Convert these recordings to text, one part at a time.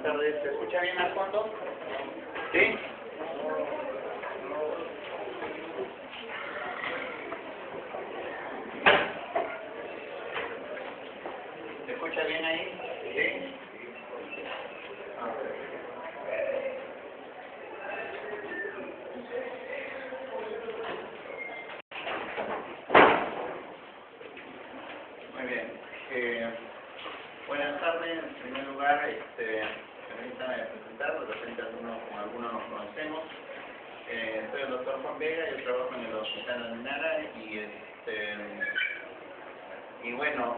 tardes. ¿Se escucha bien al fondo? ¿Sí? ¿Se escucha bien ahí? ¿Sí? Muy bien. Buenas tardes. En primer lugar, permítanme presentar, de repente algunos nos conocemos. Soy el doctor Juan Vega, yo trabajo en el Hospital Almenara y bueno,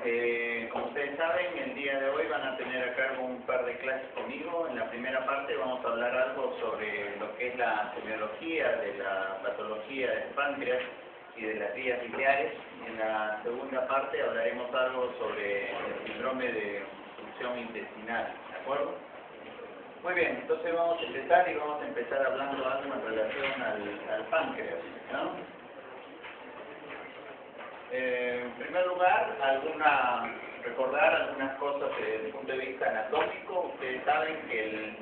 como ustedes saben, el día de hoy van a tener a cargo un par de clases conmigo. En la primera parte vamos a hablar algo sobre lo que es la semiología de la patología del páncreas y de las vías biliares. En la segunda parte hablaremos algo sobre el síndrome de obstrucción intestinal, ¿de acuerdo? Muy bien, entonces vamos a empezar y vamos a empezar hablando algo en relación al páncreas, ¿no? En primer lugar, recordar algunas cosas desde el punto de vista anatómico. Ustedes saben que el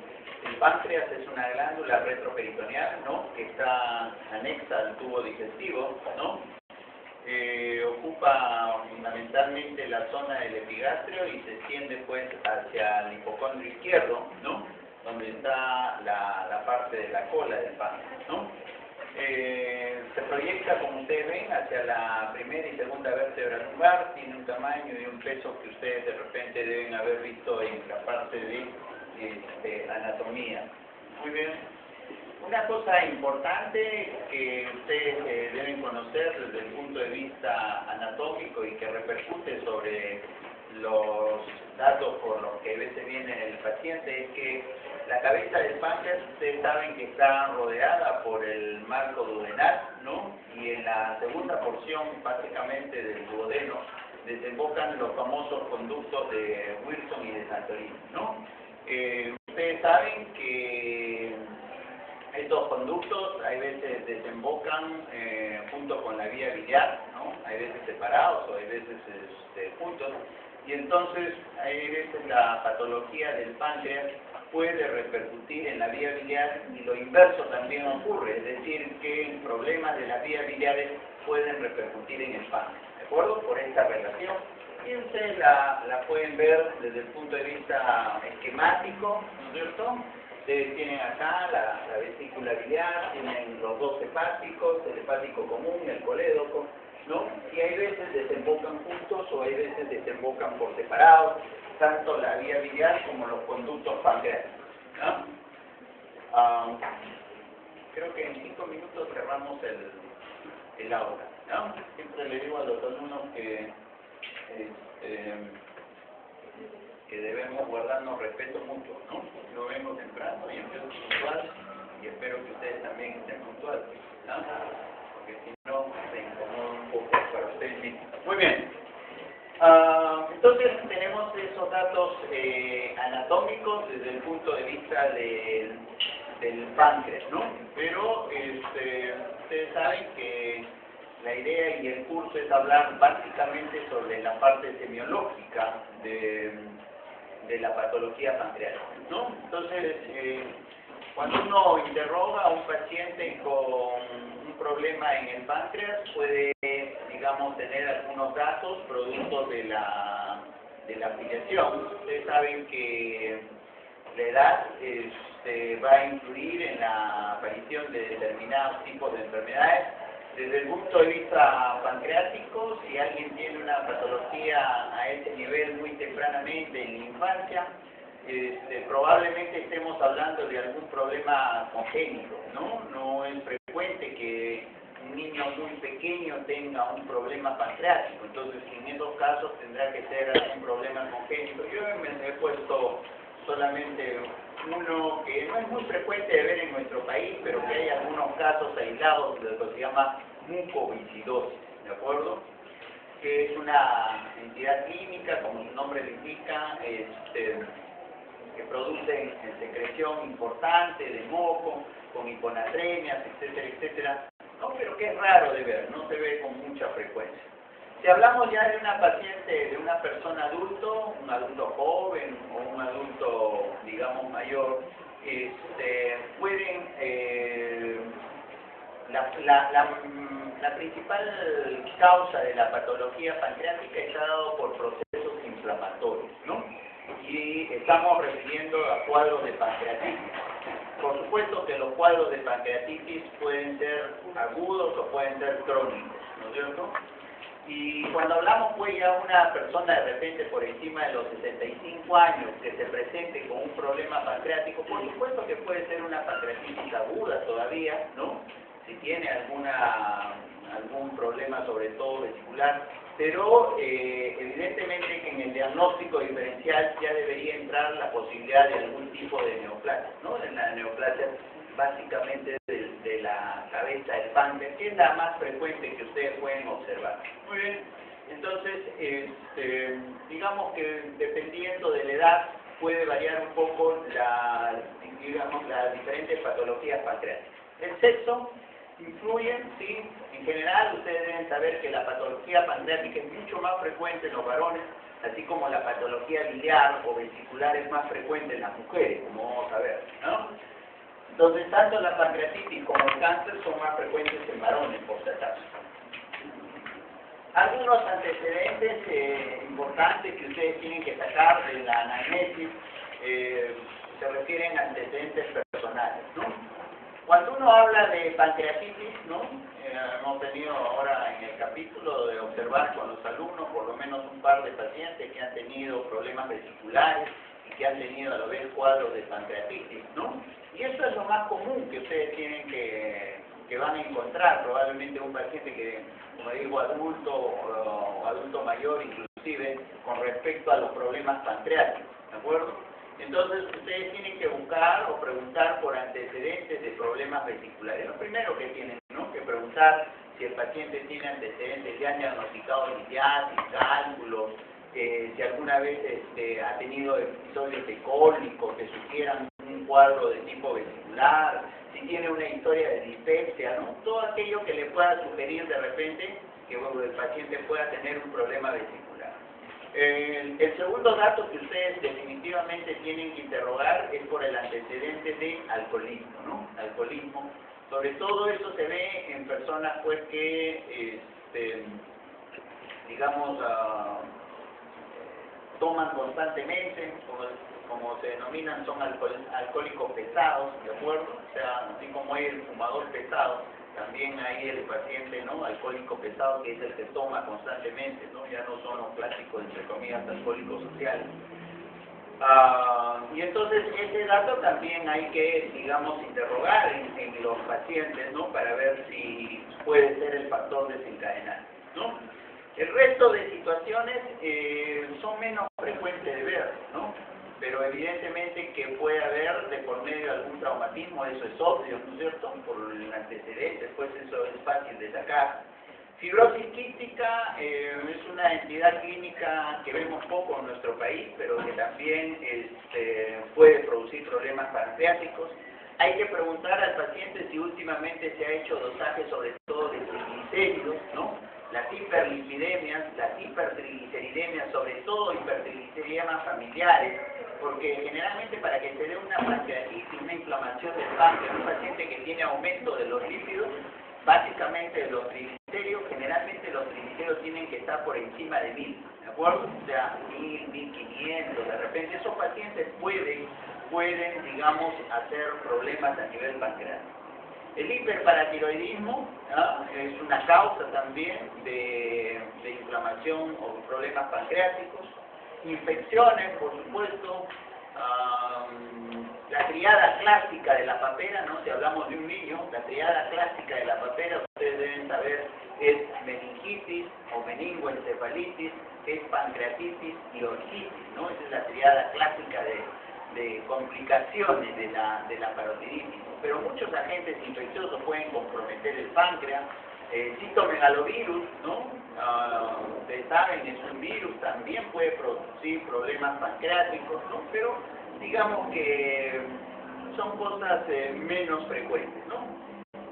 páncreas es una glándula retroperitoneal, ¿no?, que está anexa al tubo digestivo, ¿no? Ocupa fundamentalmente la zona del epigastrio y se extiende pues hacia el hipocondrio izquierdo, ¿no?, donde está la parte de la cola del páncreas, ¿no? Se proyecta, como ustedes ven, hacia la primera y segunda vértebra lumbar. Tiene un tamaño y un peso que ustedes de repente deben haber visto en la parte de anatomía. Muy bien. Una cosa importante que ustedes deben conocer desde el punto de vista anatómico y que repercute sobre los datos por los que a veces viene el paciente es que la cabeza del páncreas, ustedes saben que está rodeada por el marco duodenal, ¿no? Y en la segunda porción, básicamente del duodeno, desembocan los famosos conductos de Wilson y de Santorini, ¿no? Ustedes saben que estos conductos hay veces desembocan junto con la vía biliar, ¿no? Hay veces separados o hay veces juntos. Y entonces, hay veces la patología del páncreas puede repercutir en la vía biliar y lo inverso también ocurre, es decir, que problemas de las vías biliares pueden repercutir en el páncreas, ¿de acuerdo? Por esta relación. Y ustedes la pueden ver desde el punto de vista esquemático, ¿no es cierto? Ustedes tienen acá la vesícula biliar, tienen los dos hepáticos, el hepático común, el colédoco, ¿no? Y hay veces desembocan juntos o hay veces desembocan por separados, tanto la vía biliar como los conductos pancreáticos, ¿no? Creo que en 5 minutos cerramos el aula, ¿no? Siempre le digo a los alumnos que debemos guardarnos respeto mutuo, ¿no? Yo vengo temprano y empiezo puntual y espero que ustedes también estén puntuales, ¿no? Porque si no, se incomoda un poco para ustedes mismos. Muy bien. Entonces tenemos esos datos anatómicos desde el punto de vista del páncreas, ¿no? Pero ustedes saben que la idea y el curso es hablar básicamente sobre la parte semiológica de la patología pancreática, ¿no? Entonces, cuando uno interroga a un paciente con un problema en el páncreas, puede, digamos, tener algunos datos productos de la afiliación. Ustedes saben que la edad va a influir en la aparición de determinados tipos de enfermedades. Desde el punto de vista pancreático, si alguien tiene una patología a ese nivel muy tempranamente en la infancia, probablemente estemos hablando de algún problema congénito, ¿no? No es frecuente que un niño muy pequeño tenga un problema pancreático, entonces en esos casos tendrá que ser algún problema congénito. Yo me he puesto solamente uno que no es muy frecuente de ver en nuestro país, pero que hay algunos casos aislados de lo que se llama mucoviscidosis, ¿de acuerdo? Que es una entidad clínica, como su nombre lo indica, que producen secreción importante de moco, con hiponatremias, etcétera, etcétera, ¿no? Pero que es raro de ver, no se ve con mucha frecuencia. Si hablamos ya de una paciente, de una persona adulto, un adulto joven o un adulto, digamos, mayor, pueden, la principal causa de la patología pancreática está dado por procesos inflamatorios, ¿no? Y estamos refiriendo a cuadros de pancreatitis. Por supuesto que los cuadros de pancreatitis pueden ser agudos o pueden ser crónicos, ¿no es cierto? Y cuando hablamos pues ya una persona de repente por encima de los 65 años que se presente con un problema pancreático, por supuesto que puede ser una pancreatitis aguda todavía, ¿no? Si tiene algún problema sobre todo vesicular, pero evidentemente que en el diagnóstico diferencial ya debería entrar la posibilidad de algún tipo de neoplasia, ¿no? En la neoplasia básicamente de la cabeza del páncreas, que es la más frecuente que ustedes pueden observar. Muy bien, entonces, digamos que dependiendo de la edad puede variar un poco las diferentes patologías pancreáticas. El sexo influye, sí, en general ustedes deben saber que la patología pancreática es mucho más frecuente en los varones, así como la patología biliar o vesicular es más frecuente en las mujeres, como vamos a ver, ¿no? Entonces, tanto la pancreatitis como el cáncer son más frecuentes en varones, por si acaso. Algunos antecedentes importantes que ustedes tienen que sacar de la anamnesis se refieren a antecedentes personales, ¿no? Cuando uno habla de pancreatitis, ¿no? Hemos tenido ahora en el capítulo de observar con los alumnos por lo menos un par de pacientes que han tenido problemas vesiculares y que han tenido a la vez cuadros de pancreatitis, ¿no? Y eso es lo más común que ustedes tienen que van a encontrar, probablemente un paciente que, como digo, adulto o adulto mayor inclusive, con respecto a los problemas pancreáticos, ¿de acuerdo? Entonces, ustedes tienen que buscar o preguntar por antecedentes de problemas vesiculares. Lo primero que tienen, ¿no?, que preguntar si el paciente tiene antecedentes ya diagnosticados de litiasis, cálculos, si alguna vez ha tenido episodios de cólicos que sugieran un cuadro de tipo vesicular, si tiene una historia de dispepsia, ¿no? Todo aquello que le pueda sugerir de repente que el paciente pueda tener un problema vesicular. El segundo dato que ustedes definitivamente tienen que interrogar es por el antecedente de alcoholismo, ¿no? Alcoholismo. Sobre todo eso se ve en personas pues que, digamos, toman constantemente, como se denominan, son alcohólicos pesados, ¿de acuerdo? O sea, así como hay el fumador pesado, también hay el paciente, ¿no?, alcohólico pesado, que es el que toma constantemente, ¿no? Ya no son los clásicos, entre comillas, alcohólicos sociales. Y entonces ese dato también hay que, digamos, interrogar en los pacientes, ¿no?, para ver si puede ser el factor desencadenante, ¿no? El resto de situaciones son menos frecuentes de ver, ¿no? Pero evidentemente que puede haber de por medio algún traumatismo, eso es obvio, ¿no es cierto? Por el antecedente, pues eso es fácil de sacar. Fibrosis quística es una entidad clínica que vemos poco en nuestro país, pero que también puede producir problemas pancreáticos. Hay que preguntar al paciente si últimamente se ha hecho dosaje sobre todo de triglicéridos, ¿no? Las hiperlipidemias, las hipertrigliceridemias, sobre todo hipertrigliceridemias familiares, porque generalmente para que se dé una pancreatitis, una inflamación del páncreas, un paciente que tiene aumento de los lípidos, básicamente de los triglicéridos, generalmente los triglicéridos tienen que estar por encima de 1000, ¿de acuerdo? O sea, 1000, 1500, de repente esos pacientes pueden, digamos, hacer problemas a nivel pancreático. El hiperparatiroidismo, ¿no?, es una causa también de inflamación o problemas pancreáticos. Infecciones, por supuesto. La triada clásica de la papera, ¿no? Si hablamos de un niño, la triada clásica de la papera, ustedes deben saber, es meningitis o meningoencefalitis, es pancreatitis y orquitis, ¿no? Esa es la triada clásica de complicaciones de la parotiditis. Pero muchos agentes infecciosos pueden comprometer el páncreas. Citomegalovirus, ¿no? Ustedes saben, es un virus, también puede producir problemas pancreáticos, ¿no? Pero digamos que son cosas menos frecuentes, ¿no?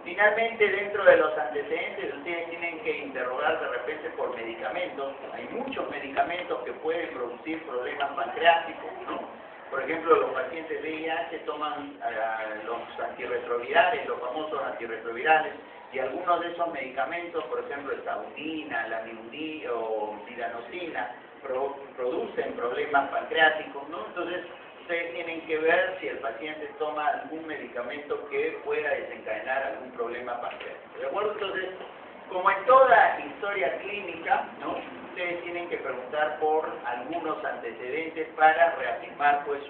Finalmente, dentro de los antecedentes, ustedes tienen que interrogar de repente por medicamentos. Hay muchos medicamentos que pueden producir problemas pancreáticos, ¿no? Por ejemplo, los pacientes de VIH toman los antirretrovirales, los famosos antirretrovirales, y algunos de esos medicamentos, por ejemplo, estaudina, lamivudina o tiranocina, producen problemas pancreáticos, ¿no? Entonces, ustedes tienen que ver si el paciente toma algún medicamento que pueda desencadenar algún problema pancreático, ¿de acuerdo? Entonces, como en toda historia clínica, ¿no? Ustedes tienen que preguntar por algunos antecedentes para reafirmar pues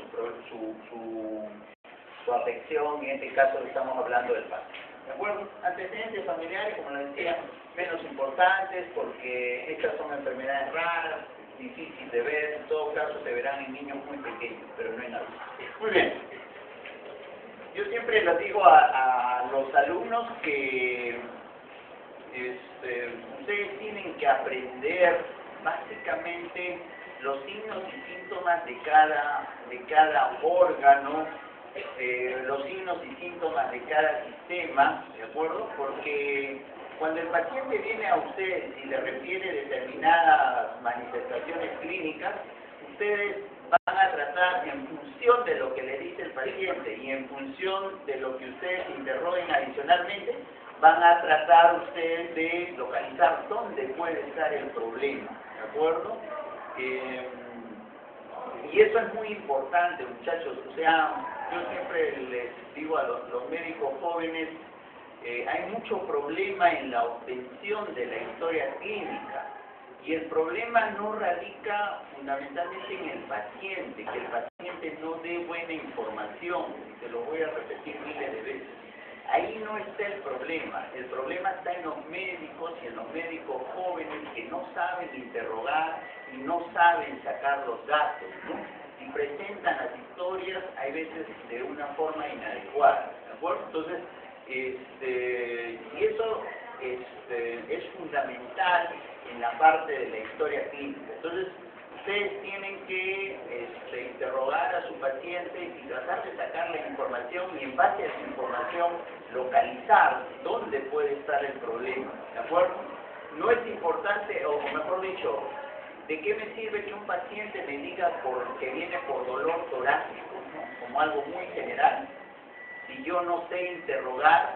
su afección, en este caso estamos hablando del paciente, ¿de acuerdo? Antecedentes familiares, como les decía, menos importantes porque estas son enfermedades raras, difícil de ver, en todo caso se verán en niños muy pequeños, pero no en adultos. Muy bien. Yo siempre les digo a los alumnos que ustedes tienen que aprender básicamente los signos y síntomas de cada órgano, los signos y síntomas de cada sistema, ¿de acuerdo? Porque cuando el paciente viene a ustedes y le refiere determinadas manifestaciones clínicas, ustedes van a tratar en función de lo que le dice el paciente y en función de lo que ustedes interroguen adicionalmente, van a tratar ustedes de localizar dónde puede estar el problema, ¿de acuerdo? Y eso es muy importante, muchachos. O sea, yo siempre les digo a los médicos jóvenes, hay mucho problema en la obtención de la historia clínica y el problema no radica fundamentalmente en el paciente, que el paciente no dé buena información, y se lo voy a repetir miles de veces. Ahí no está el problema está en los médicos y en los médicos jóvenes que no saben interrogar y no saben sacar los datos, ¿no? Y presentan las historias, hay veces de una forma inadecuada, ¿de acuerdo? Entonces, y eso es fundamental en la parte de la historia clínica. Entonces, ustedes tienen que interrogar a su paciente y tratar de sacar la información y en base a esa información localizar dónde puede estar el problema, ¿de acuerdo? No es importante, o mejor dicho, ¿de qué me sirve que un paciente me diga que viene por dolor torácico, ¿no? Como algo muy general, si yo no sé interrogar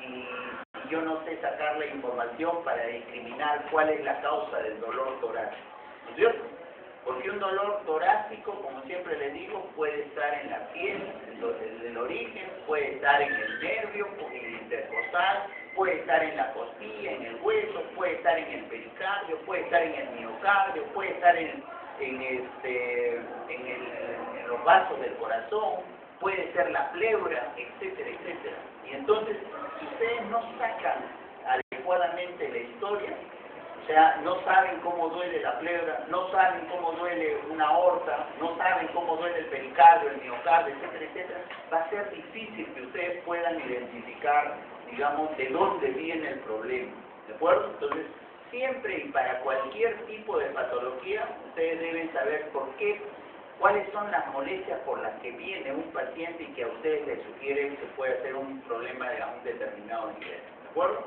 y yo no sé sacar la información para discriminar cuál es la causa del dolor torácico? ¿No es cierto? Porque un dolor torácico, como siempre les digo, puede estar en la piel, el origen, puede estar en el nervio, en el intercostal, puede estar en la costilla, en el hueso, puede estar en el pericardio, puede estar en el miocardio, puede estar en los vasos del corazón, puede ser la pleura, etcétera, etcétera. Y entonces, si ustedes no sacan adecuadamente la historia, o sea, no saben cómo duele la pleura, no saben cómo duele una aorta, no saben cómo duele el pericardio, el miocardio, etcétera, etcétera, va a ser difícil que ustedes puedan identificar, digamos, de dónde viene el problema, ¿de acuerdo? Entonces, siempre y para cualquier tipo de patología, ustedes deben saber por qué, cuáles son las molestias por las que viene un paciente y que a ustedes les sugieren que puede ser un problema de un determinado nivel, ¿de acuerdo?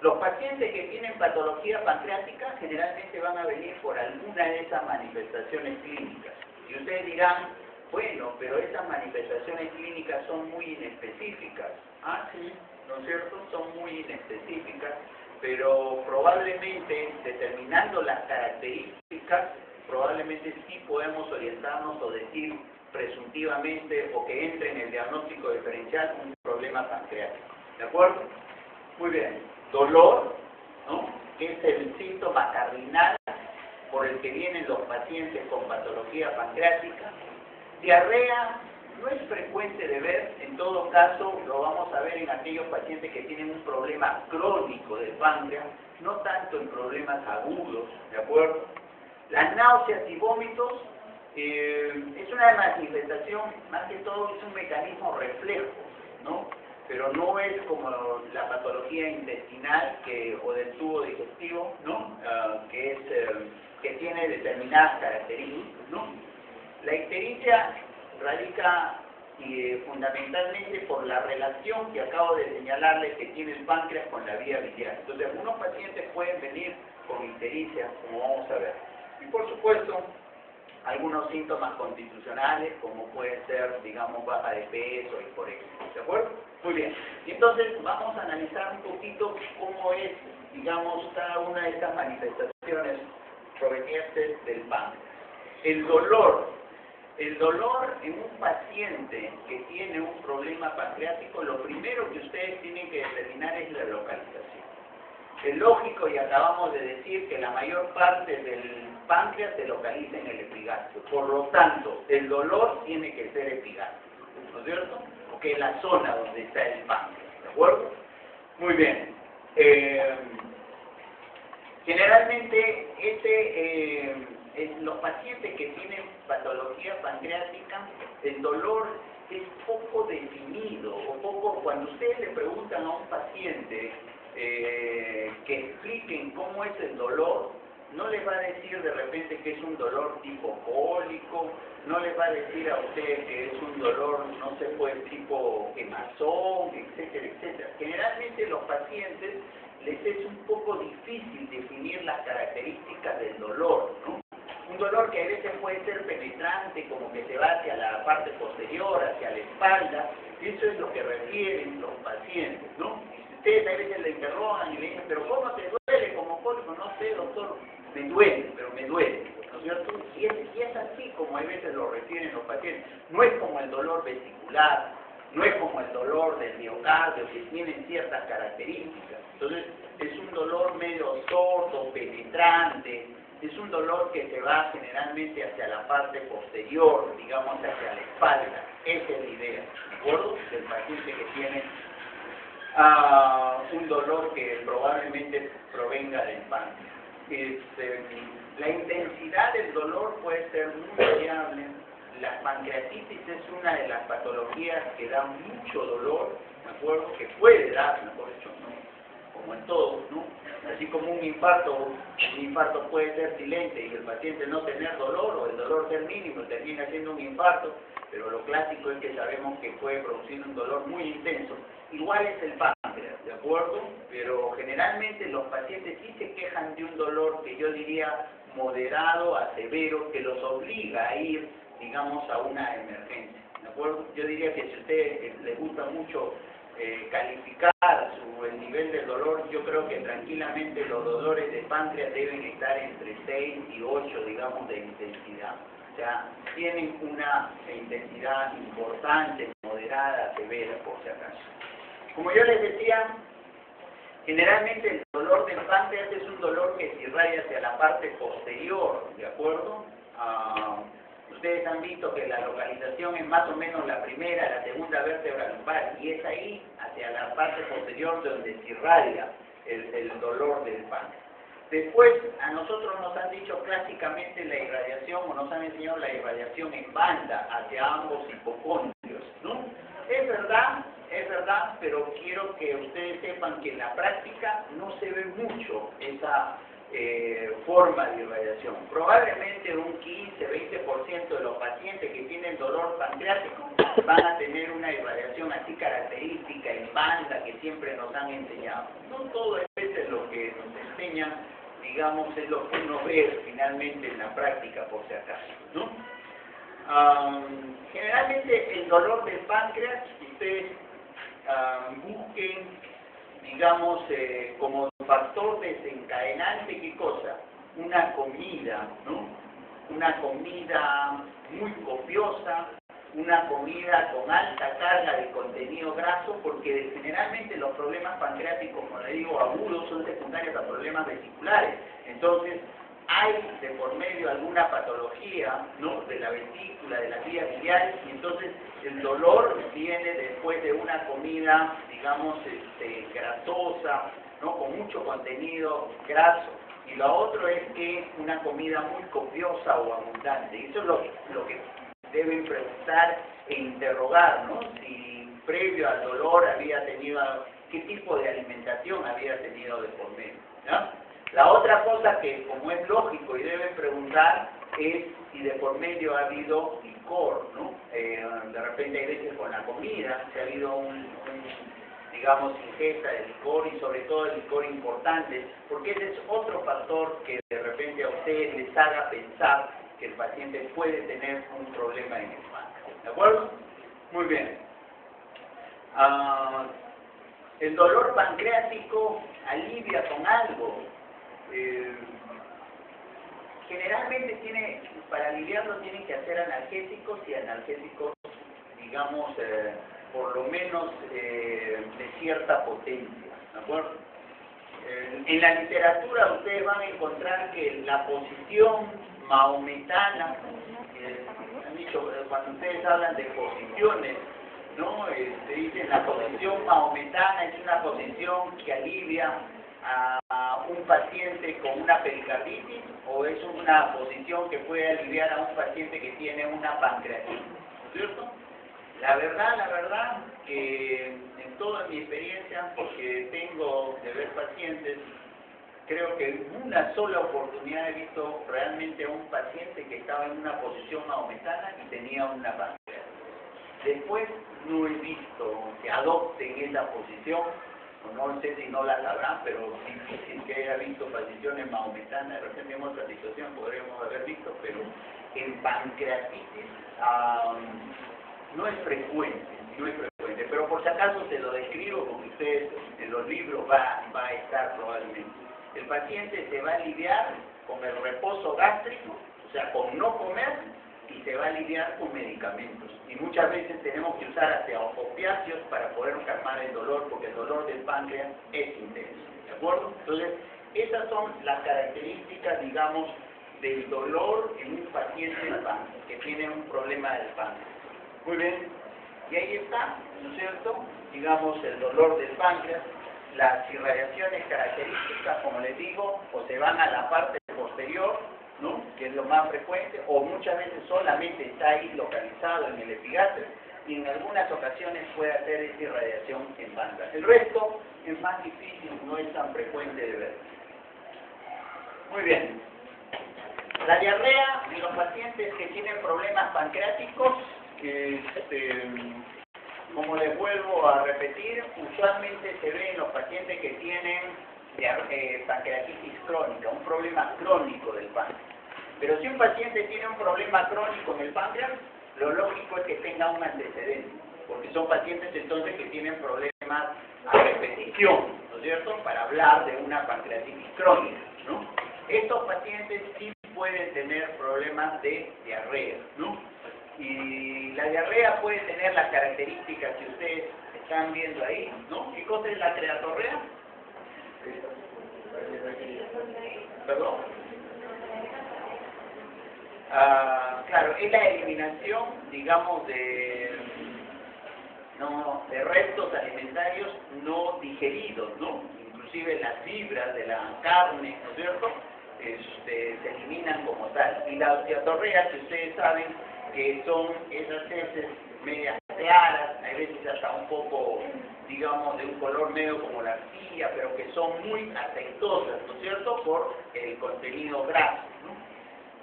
Los pacientes que tienen patología pancreática generalmente van a venir por alguna de esas manifestaciones clínicas. Y ustedes dirán, bueno, pero esas manifestaciones clínicas son muy inespecíficas. Ah, sí, ¿no es cierto? Son muy inespecíficas, pero probablemente, determinando las características, probablemente sí podemos orientarnos o decir presuntivamente o que entre en el diagnóstico diferencial un problema pancreático. ¿De acuerdo? Muy bien. Dolor, ¿no? Que es el síntoma cardinal por el que vienen los pacientes con patología pancreática. Diarrea no es frecuente de ver, en todo caso lo vamos a ver en aquellos pacientes que tienen un problema crónico del páncreas, no tanto en problemas agudos, ¿de acuerdo? Las náuseas y vómitos es una manifestación, más que todo es un mecanismo reflejo, ¿no? Pero no es como la patología intestinal o del tubo digestivo, ¿no? Que tiene determinadas características, ¿no? La ictericia radica y fundamentalmente por la relación que acabo de señalarles que tiene el páncreas con la vía biliar. Entonces, algunos pacientes pueden venir con ictericia, como vamos a ver. Y por supuesto, algunos síntomas constitucionales, como puede ser, digamos, baja de peso y por eso. ¿De acuerdo? Muy bien. Y entonces vamos a analizar un poquito cómo es, digamos, cada una de estas manifestaciones provenientes del páncreas. El dolor en un paciente que tiene un problema pancreático, lo primero que ustedes tienen que determinar es la localización. Es lógico, y acabamos de decir, que la mayor parte del páncreas se localiza en el epigastrio. Por lo tanto, el dolor tiene que ser epigástrico, ¿no es cierto? Porque es la zona donde está el páncreas, ¿de acuerdo? Muy bien. Generalmente, los pacientes que tienen patología pancreática, el dolor es poco definido, o poco, cuando ustedes le preguntan a un paciente que expliquen cómo es el dolor, no les va a decir de repente que es un dolor tipo cólico, no les va a decir a usted que es un dolor, no sé, pues tipo quemazón, etcétera, etcétera. Generalmente los pacientes les es un poco difícil definir las características del dolor, ¿no? Un dolor que a veces puede ser penetrante, como que se va hacia la parte posterior, hacia la espalda, eso es lo que refieren los pacientes, ¿no? Y ustedes a veces le interrogan y le dicen, pero ¿cómo te duele como cólico? No sé, doctor, me duele, pero me duele, ¿no es cierto? Y es así como a veces lo refieren los pacientes. No es como el dolor vesicular, no es como el dolor del miocardio, que tienen ciertas características. Entonces, es un dolor medio sordo, penetrante, es un dolor que se va generalmente hacia la parte posterior, digamos hacia la espalda. Esa es la idea, ¿de acuerdo? Del paciente que tiene un dolor que probablemente provenga del páncreas. La intensidad del dolor puede ser muy variable. La pancreatitis es una de las patologías que da mucho dolor, ¿de acuerdo? Que puede dar, mejor dicho, ¿no? Como en todo, ¿no? Así como un infarto puede ser silente y el paciente no tener dolor, o el dolor ser mínimo, termina siendo un infarto, pero lo clásico es que sabemos que puede producir un dolor muy intenso. Igual es el páncreas, ¿de acuerdo? Pero generalmente los pacientes sí se quejan de un dolor que yo diría moderado a severo, que los obliga a ir, digamos, a una emergencia, ¿de acuerdo? Yo diría que si a ustedes les gusta mucho calificar el nivel de dolor, yo creo que tranquilamente los dolores de páncreas deben estar entre 6 y 8, digamos, de intensidad. O sea, tienen una intensidad importante, moderada, severa, por si acaso. Como yo les decía, generalmente el dolor del páncreas es un dolor que se irradia hacia la parte posterior, ¿de acuerdo? Ustedes han visto que la localización es más o menos la primera, la segunda vértebra lumbar, y es ahí, hacia la parte posterior, donde se irradia el dolor del páncreas. Después, a nosotros nos han dicho clásicamente la irradiación, o nos han enseñado la irradiación en banda hacia ambos hipocondrios, ¿no? Es verdad, pero quiero que ustedes sepan que en la práctica no se ve mucho esa forma de irradiación. Probablemente un 15-20% de los pacientes que tienen dolor pancreático van a tener una irradiación así característica en banda que siempre nos han enseñado. No todo es lo que nos enseñan, digamos, es lo que uno ve finalmente en la práctica, por si acaso, ¿no? Generalmente el dolor del páncreas, ustedes busquen, digamos, como factor desencadenante, ¿qué cosa? Una comida, ¿no? Una comida muy copiosa, una comida con alta carga de contenido graso, porque generalmente los problemas pancreáticos, como le digo, agudos, son secundarios a problemas vesiculares. Entonces, hay de por medio alguna patología, ¿no?, de la vesícula, de las vías biliares, y entonces el dolor viene después de una comida, digamos, grasosa, ¿no?, con mucho contenido graso. Y lo otro es que una comida muy copiosa o abundante. Y eso es lo que deben preguntar e interrogar, ¿no? Si previo al dolor había tenido, qué tipo de alimentación había tenido de por medio, ¿no? La otra cosa que, como es lógico y deben preguntar, es si de por medio ha habido licor, ¿no? De repente hay veces con la comida, si ha habido digamos, ingesta de licor y sobre todo el licor importante, porque ese es otro factor que de repente a ustedes les haga pensar que el paciente puede tener un problema en el páncreas. ¿De acuerdo? Muy bien. El dolor pancreático alivia con algo. Generalmente para aliviarlo tienen que hacer analgésicos y analgésicos, digamos, por lo menos de cierta potencia, ¿de acuerdo? En la literatura ustedes van a encontrar que la posición maometana, han dicho, cuando ustedes hablan de posiciones, ¿no? Dicen la posición maometana es una posición que alivia a un paciente con una pericarditis o es una posición que puede aliviar a un paciente que tiene una pancreatitis, ¿no es cierto? La verdad que en toda mi experiencia, porque tengo de ver pacientes, creo que en una sola oportunidad he visto realmente a un paciente que estaba en una posición maometana y tenía una pancreatitis. Después no he visto que adopten esa posición, no sé si no la sabrán, pero difícil que haya visto posiciones mahometanas. De repente en otra situación podríamos haber visto, pero en pancreatitis no es frecuente, pero por si acaso se lo describo porque ustedes en los libros va a estar probablemente. El paciente se va a aliviar con el reposo gástrico, o sea, con no comer, y se va a aliviar con medicamentos. Y muchas veces tenemos que usar hasta opiáceos para poder calmar el dolor, porque el dolor del páncreas es intenso, ¿de acuerdo? Entonces, esas son las características, digamos, del dolor en un paciente del páncreas, que tiene un problema del páncreas. Muy bien, y ahí está, ¿no es cierto? Digamos, el dolor del páncreas, las irradiaciones características, como les digo, o se van a la parte posterior, ¿no? Que es lo más frecuente, o muchas veces solamente está ahí localizado en el epigastrio, y en algunas ocasiones puede hacer esa irradiación en banda. El resto es más difícil, no es tan frecuente de ver. Muy bien. La diarrea en los pacientes que tienen problemas pancreáticos, como les vuelvo a repetir, usualmente se ve en los pacientes que tienen pancreatitis crónica, un problema crónico del páncreas. Pero si un paciente tiene un problema crónico en el páncreas, lo lógico es que tenga un antecedente, porque son pacientes entonces que tienen problemas a repetición, ¿no es cierto?, para hablar de una pancreatitis crónica, ¿no? Estos pacientes sí pueden tener problemas de diarrea, ¿no? Y la diarrea puede tener las características que ustedes están viendo ahí, ¿no? ¿Qué cosa es la creatorrea? ¿Perdón? Claro, es la eliminación, digamos, de restos alimentarios no digeridos, ¿no? Inclusive las fibras de la carne, ¿no es cierto?, se eliminan como tal. Y la osteotorrea, que ustedes saben que son esas heces medias claras, hay veces hasta un poco, digamos, de un color medio como la arcilla, pero que son muy aceitosas, ¿no es cierto?, por el contenido graso, ¿no?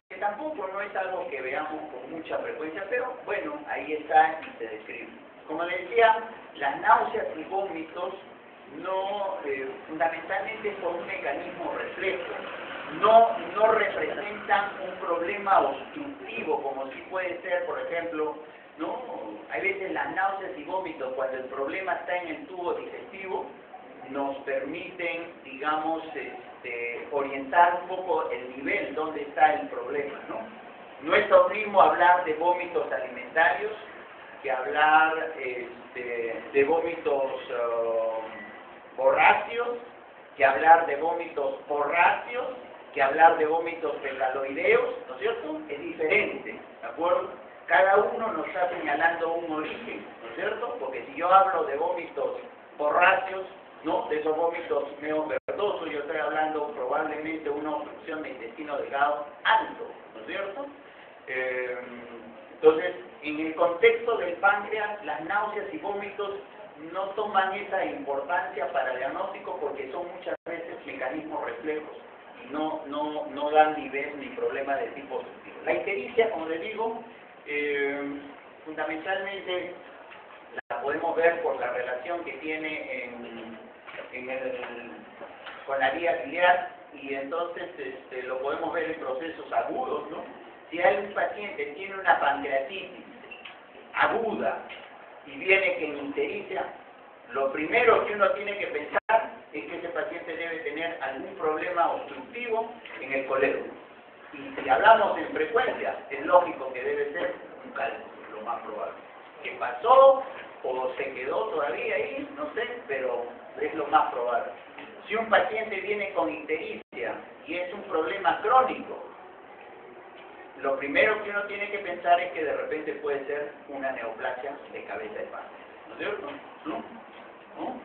Que tampoco no es algo que veamos con mucha frecuencia, pero bueno, ahí está y se describe. Como les decía, las náuseas y vómitos fundamentalmente por un mecanismo reflejo, no representan un problema obstructivo, como sí puede ser, por ejemplo, ¿no? Hay veces las náuseas y vómitos, cuando el problema está en el tubo digestivo, nos permiten, digamos, orientar un poco el nivel donde está el problema, ¿no? No es lo mismo hablar de vómitos alimentarios que hablar de vómitos borráceos, que hablar de vómitos porráceos, que hablar de vómitos fecaloideos, ¿no es cierto? Es diferente, ¿de acuerdo? Cada uno nos está señalando un origen, ¿no es cierto? Porque si yo hablo de vómitos porráceos, ¿no?, de esos vómitos medio-verdosos, yo estoy hablando probablemente de una obstrucción de intestino delgado alto, ¿no es cierto? Entonces, en el contexto del páncreas, las náuseas y vómitos no toman esa importancia para el diagnóstico porque son muchas veces mecanismos reflejos y no dan nivel ni problema de tipo obstructivo. La ictericia, como les digo, Fundamentalmente la podemos ver por la relación que tiene con la vía biliar, y entonces lo podemos ver en procesos agudos, ¿no? Si hay un paciente que tiene una pancreatitis aguda y viene con ictericia, lo primero que uno tiene que pensar es que ese paciente debe tener algún problema obstructivo en el colédono. Y si hablamos en frecuencia, es lógico que debe ser un cálculo, lo más probable. ¿Qué pasó? ¿O se quedó todavía ahí? No sé, pero es lo más probable. Si un paciente viene con ictericia y es un problema crónico, lo primero que uno tiene que pensar es que de repente puede ser una neoplasia de cabeza de páncreas. ¿No es cierto? ¿No? ¿No?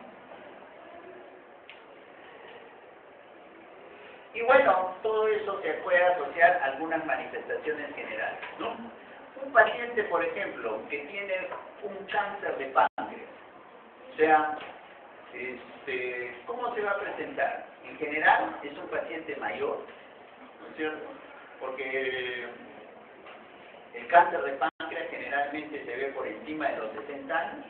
Y bueno, todo eso se puede asociar a algunas manifestaciones generales, ¿no? Un paciente, por ejemplo, que tiene un cáncer de páncreas, o sea, ¿cómo se va a presentar? En general es un paciente mayor, ¿no es cierto? Porque el cáncer de páncreas generalmente se ve por encima de los 60 años.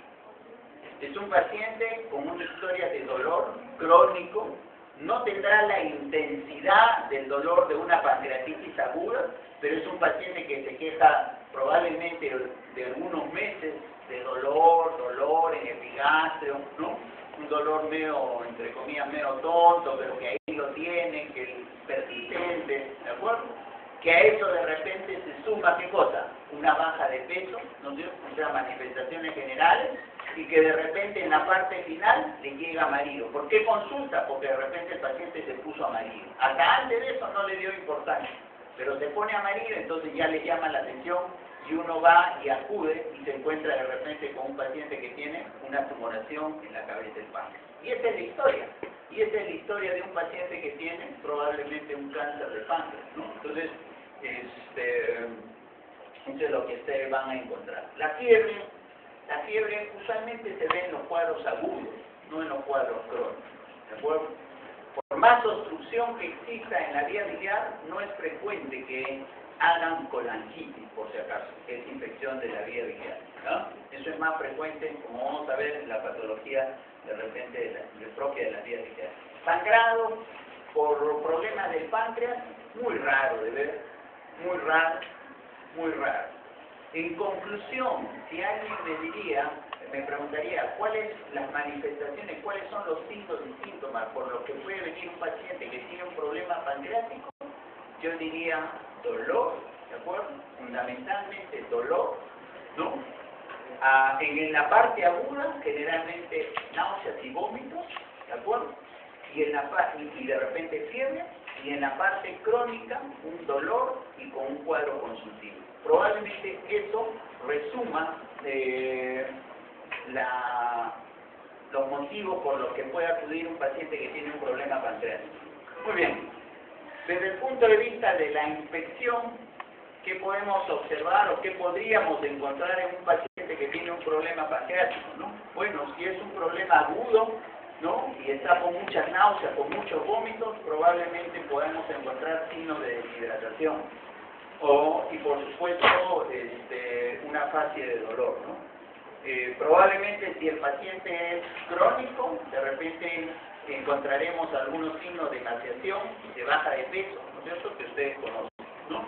Es un paciente con una historia de dolor crónico, no tendrá la intensidad del dolor de una pancreatitis aguda, pero es un paciente que se queja probablemente de algunos meses de dolor en epigastrio, ¿no? Un dolor medio, entre comillas, medio tonto, pero que ahí lo tiene, que es persistente, ¿de acuerdo? Que a eso de repente se suma, ¿qué cosa? Una baja de peso, ¿no? O sea, manifestaciones generales, y que de repente en la parte final le llega amarillo. ¿Por qué consulta? Porque de repente el paciente se puso amarillo. Hasta antes de eso no le dio importancia, pero se pone amarillo, entonces ya le llama la atención y uno va y acude y se encuentra de repente con un paciente que tiene una tumoración en la cabeza del páncreas. Y esa es la historia. Y esa es la historia de un paciente que tiene probablemente un cáncer de páncreas, ¿no? Entonces, eso es lo que ustedes van a encontrar. La fiebre usualmente se ve en los cuadros agudos, no en los cuadros crónicos, ¿de acuerdo? Por más obstrucción que exista en la vía biliar, no es frecuente que hagan colangitis, por si acaso, que es infección de la vía biliar, ¿no? Eso es más frecuente, como vamos a ver, en la patología de repente propia de la vía biliar. Sangrado por problemas del páncreas, muy raro de ver, muy raro, muy raro. En conclusión, si alguien me preguntaría cuáles las manifestaciones, cuáles son los signos y síntomas por los que puede venir un paciente que tiene un problema pancreático, yo diría dolor, ¿de acuerdo? Fundamentalmente dolor, ¿no? En la parte aguda, generalmente náuseas y vómitos, ¿de acuerdo? Y de repente fiebre, y en la parte crónica, un dolor y con un cuadro consultivo. Probablemente eso resuma los motivos por los que puede acudir un paciente que tiene un problema pancreático. Muy bien. Desde el punto de vista de la infección, ¿qué podemos observar o qué podríamos encontrar en un paciente que tiene un problema pancreático, ¿no? Bueno, si es un problema agudo, ¿no? Y está con muchas náuseas, con muchos vómitos, probablemente podemos encontrar signos de deshidratación. Y por supuesto, una fase de dolor, ¿no? Probablemente si el paciente es crónico, de repente encontraremos algunos signos de emaciación, de baja de peso, ¿no es cierto?, que ustedes conocen, ¿no?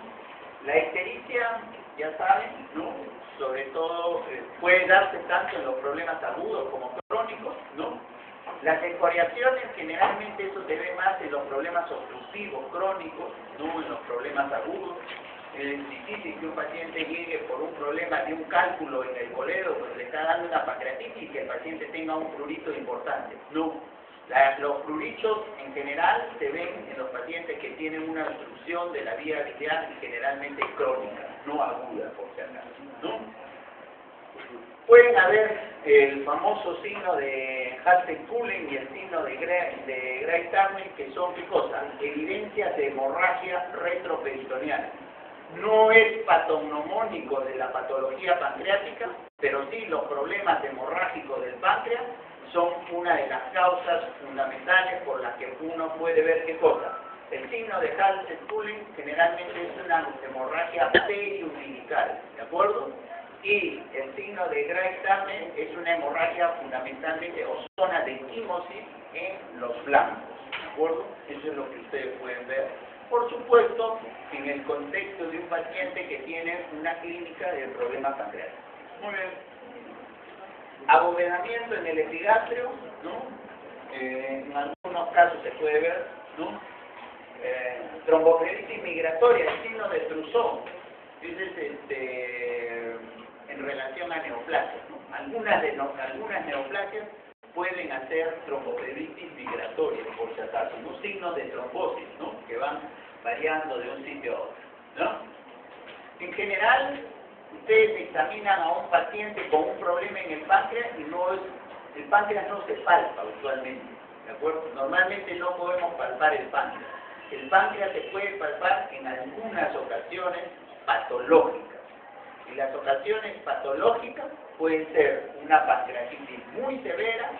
La ictericia, ya saben, ¿no? Sobre todo puede darse tanto en los problemas agudos como crónicos, ¿no? Las escoriaciones, generalmente eso se ve más en los problemas obstructivos crónicos, no en los problemas agudos. Es difícil que un paciente llegue por un problema de un cálculo en el colédono, pues le está dando una pancreatitis y que el paciente tenga un prurito importante. No. Los pruritos en general se ven en los pacientes que tienen una obstrucción de la vía biliar y generalmente crónica, no aguda, por si acaso, ¿no? Pueden haber el famoso signo de Hasten-Kullen y el signo de Gray-Tarney, que son, ¿qué cosa? Evidencias de hemorragia retroperitoneal. No es patognomónico de la patología pancreática, pero sí los problemas hemorrágicos del páncreas son una de las causas fundamentales por las que uno puede ver, ¿qué cosa? El signo de Hals-Spuling generalmente es una hemorragia periumbilical, ¿de acuerdo? Y el signo de Graves-Zamme es una hemorragia fundamentalmente o zona de quimosis en los flancos, ¿de acuerdo? Eso es lo que ustedes pueden ver. Por supuesto, en el contexto de un paciente que tiene una clínica de problema pancreático. Muy bien. Abovedamiento en el epigastrio, ¿no? En algunos casos se puede ver, ¿no? Tromboflebitis migratoria, el signo de Trousseau, en relación a neoplasias, ¿no? Algunas neoplasias pueden hacer tromboflebitis migratoria, por si acaso, un signo de trombosis, ¿no? Que van variando de un sitio a otro, ¿no? En general, ustedes examinan a un paciente con un problema en el páncreas y el páncreas no se palpa usualmente, ¿de acuerdo? Normalmente no podemos palpar el páncreas. El páncreas se puede palpar en algunas ocasiones patológicas. Y las ocasiones patológicas pueden ser una pancreatitis muy severa,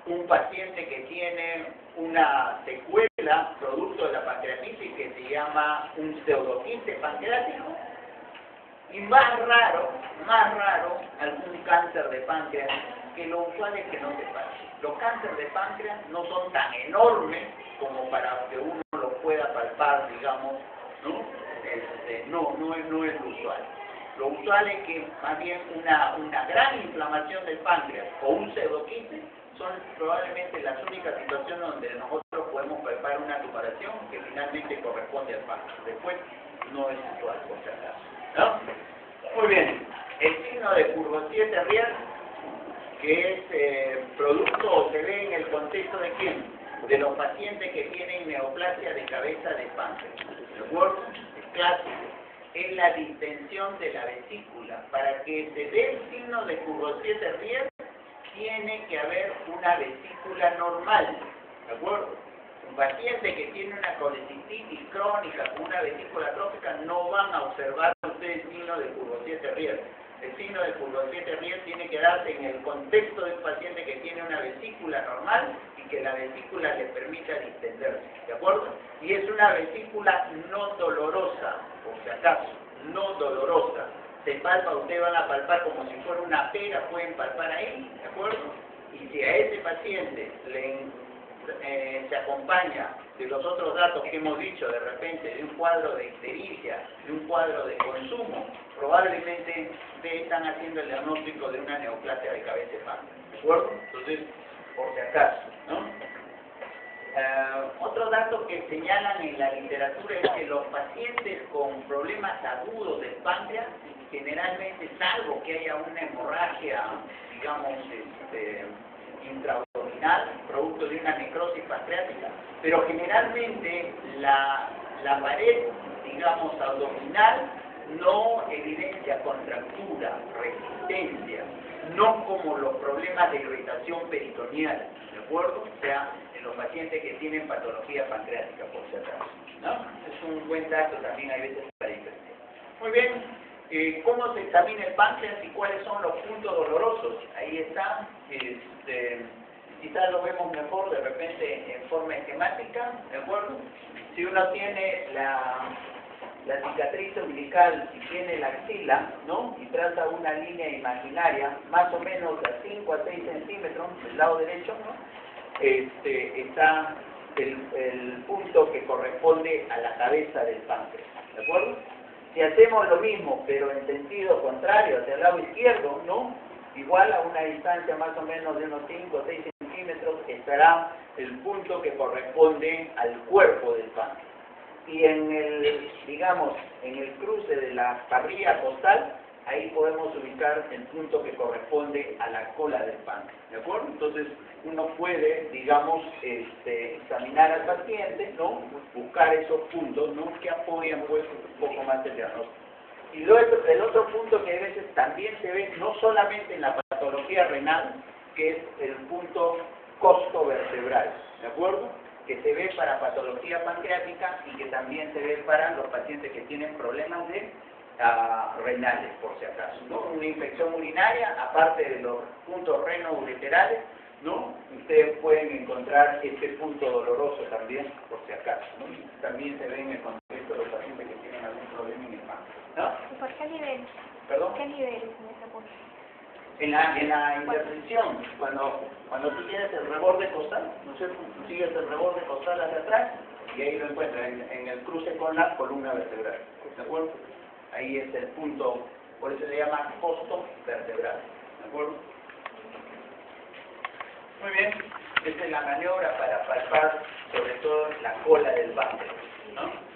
un paciente que tiene una secuela producto de la pancreatitis que se llama un pseudoquiste pancreático, y más raro, algún cáncer de páncreas, que lo usual es que no se palpe. Los cánceres de páncreas no son tan enormes como para que uno lo pueda palpar, digamos, ¿no? No es lo usual. Lo usual es que más bien una gran inflamación del páncreas o un pseudoquiste son probablemente las únicas situaciones donde nosotros podemos palpar una tumoración que finalmente corresponde al páncreas. Después no es usual, por si acaso, ¿no? Muy bien. El signo de Courvoisier-Terrier, que es producto o se ve en el contexto de ¿quién? De los pacientes que tienen neoplasia de cabeza de páncreas. ¿De acuerdo? Es clásico. Es la distensión de la vesícula. Para que se dé el signo de Courvoisier-Terrier, tiene que haber una vesícula normal. ¿De acuerdo? Un paciente que tiene una colecistitis crónica con una vesícula atrófica no van a observar ustedes el signo de Courvoisier-Terrier. El signo de Courvoisier-Terrier tiene que darse en el contexto de un paciente que tiene una vesícula normal y que la vesícula le permita distenderse, ¿de acuerdo? Y es una vesícula no dolorosa, por si acaso, no dolorosa. Se palpa, ustedes van a palpar como si fuera una pera, pueden palpar ahí, ¿de acuerdo? Y si a ese paciente se acompaña de los otros datos que hemos dicho, de repente, de un cuadro de ictericia, de un cuadro de consumo, probablemente ustedes están haciendo el diagnóstico de una neoplasia de cabeza de páncreas, ¿de acuerdo? Entonces, por si acaso, ¿no? Otro dato que señalan en la literatura es que los pacientes con problemas agudos del páncreas, generalmente, salvo que haya una hemorragia, digamos, intraabdominal, producto de una necrosis pancreática, pero generalmente la pared, digamos, abdominal no evidencia contractura, resistencia, no como los problemas de irritación peritoneal, ¿de acuerdo? O sea, en los pacientes que tienen patología pancreática, por si acaso, ¿no? Es un buen dato también, hay veces para diferenciar. Muy bien, ¿cómo se examina el páncreas y cuáles son los puntos dolorosos? Ahí está, quizás lo vemos mejor de repente en forma esquemática, ¿de acuerdo? Si uno tiene la cicatriz umbilical y tiene la axila, ¿no? Y traza una línea imaginaria, más o menos de 5 a 6 centímetros del lado derecho, ¿no? Está el punto que corresponde a la cabeza del páncreas, ¿de acuerdo? Si hacemos lo mismo, pero en sentido contrario, hacia el lado izquierdo, ¿no? Igual a una distancia más o menos de unos 5 o 6 centímetros, estará el punto que corresponde al cuerpo del páncreas. Y en el, digamos, en el cruce de la parrilla costal, ahí podemos ubicar el punto que corresponde a la cola del páncreas, ¿de acuerdo? Entonces, uno puede, digamos, examinar al paciente, ¿no? Buscar esos puntos, ¿no? Que apoyan, pues, un poco más el diagnóstico. Y luego, el otro punto que a veces también se ve, no solamente en la patología renal, que es el punto costovertebral, ¿de acuerdo? Que se ve para patología pancreática y que también se ve para los pacientes que tienen problemas renales, por si acaso, ¿no? Una infección urinaria, aparte de los puntos renoureterales, ¿no? Ustedes pueden encontrar este punto doloroso también, por si acaso, ¿no? También se ve en el contexto de los pacientes que tienen algún problema en el páncreas, ¿no? ¿Y por qué nivel? ¿Perdón? ¿Qué nivel es en ese punto? En la intervención, cuando tú tienes el reborde costal, ¿no es cierto? Tú sigues el reborde costal hacia atrás y ahí lo encuentras en el cruce con la columna vertebral, ¿de acuerdo? Ahí es el punto, por eso se llama costo vertebral, ¿de acuerdo? Muy bien, esta es la maniobra para palpar sobre todo la cola del páncreas, ¿no?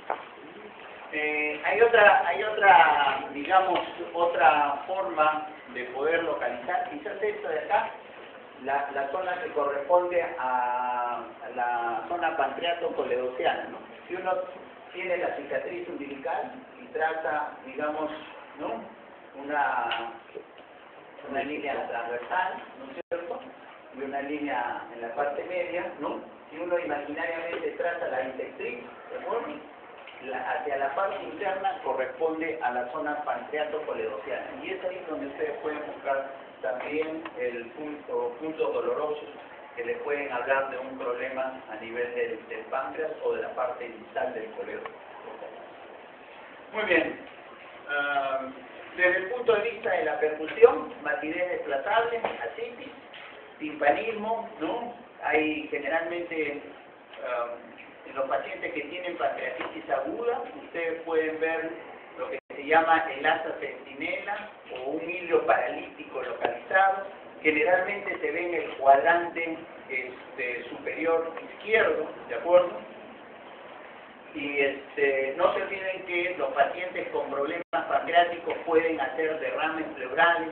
Hay otra, digamos, otra forma de poder localizar, quizás esto de acá, la zona que corresponde a la zona pancreato-coledoceana, ¿no? Si uno tiene la cicatriz umbilical y traza, digamos, ¿no? Una línea transversal, ¿no es cierto? Y una línea en la parte media, ¿no? Si uno imaginariamente traza la bisectriz, ¿de acuerdo? Hacia la parte interna corresponde a la zona pancreato-coledoceana. Y es ahí donde ustedes pueden buscar también el puntos dolorosos que les pueden hablar de un problema a nivel del páncreas o de la parte distal del coledo. Muy bien. Desde el punto de vista de la percusión, matidez desplazable, asitis, timpanismo, ¿no? Hay generalmente en los pacientes que tienen pancreatitis aguda, ustedes pueden ver lo que se llama el asa centinela o un hilo paralítico localizado. Generalmente se ve en el cuadrante superior izquierdo, ¿de acuerdo? Y no se olviden que los pacientes con problemas pancreáticos pueden hacer derrames pleurales.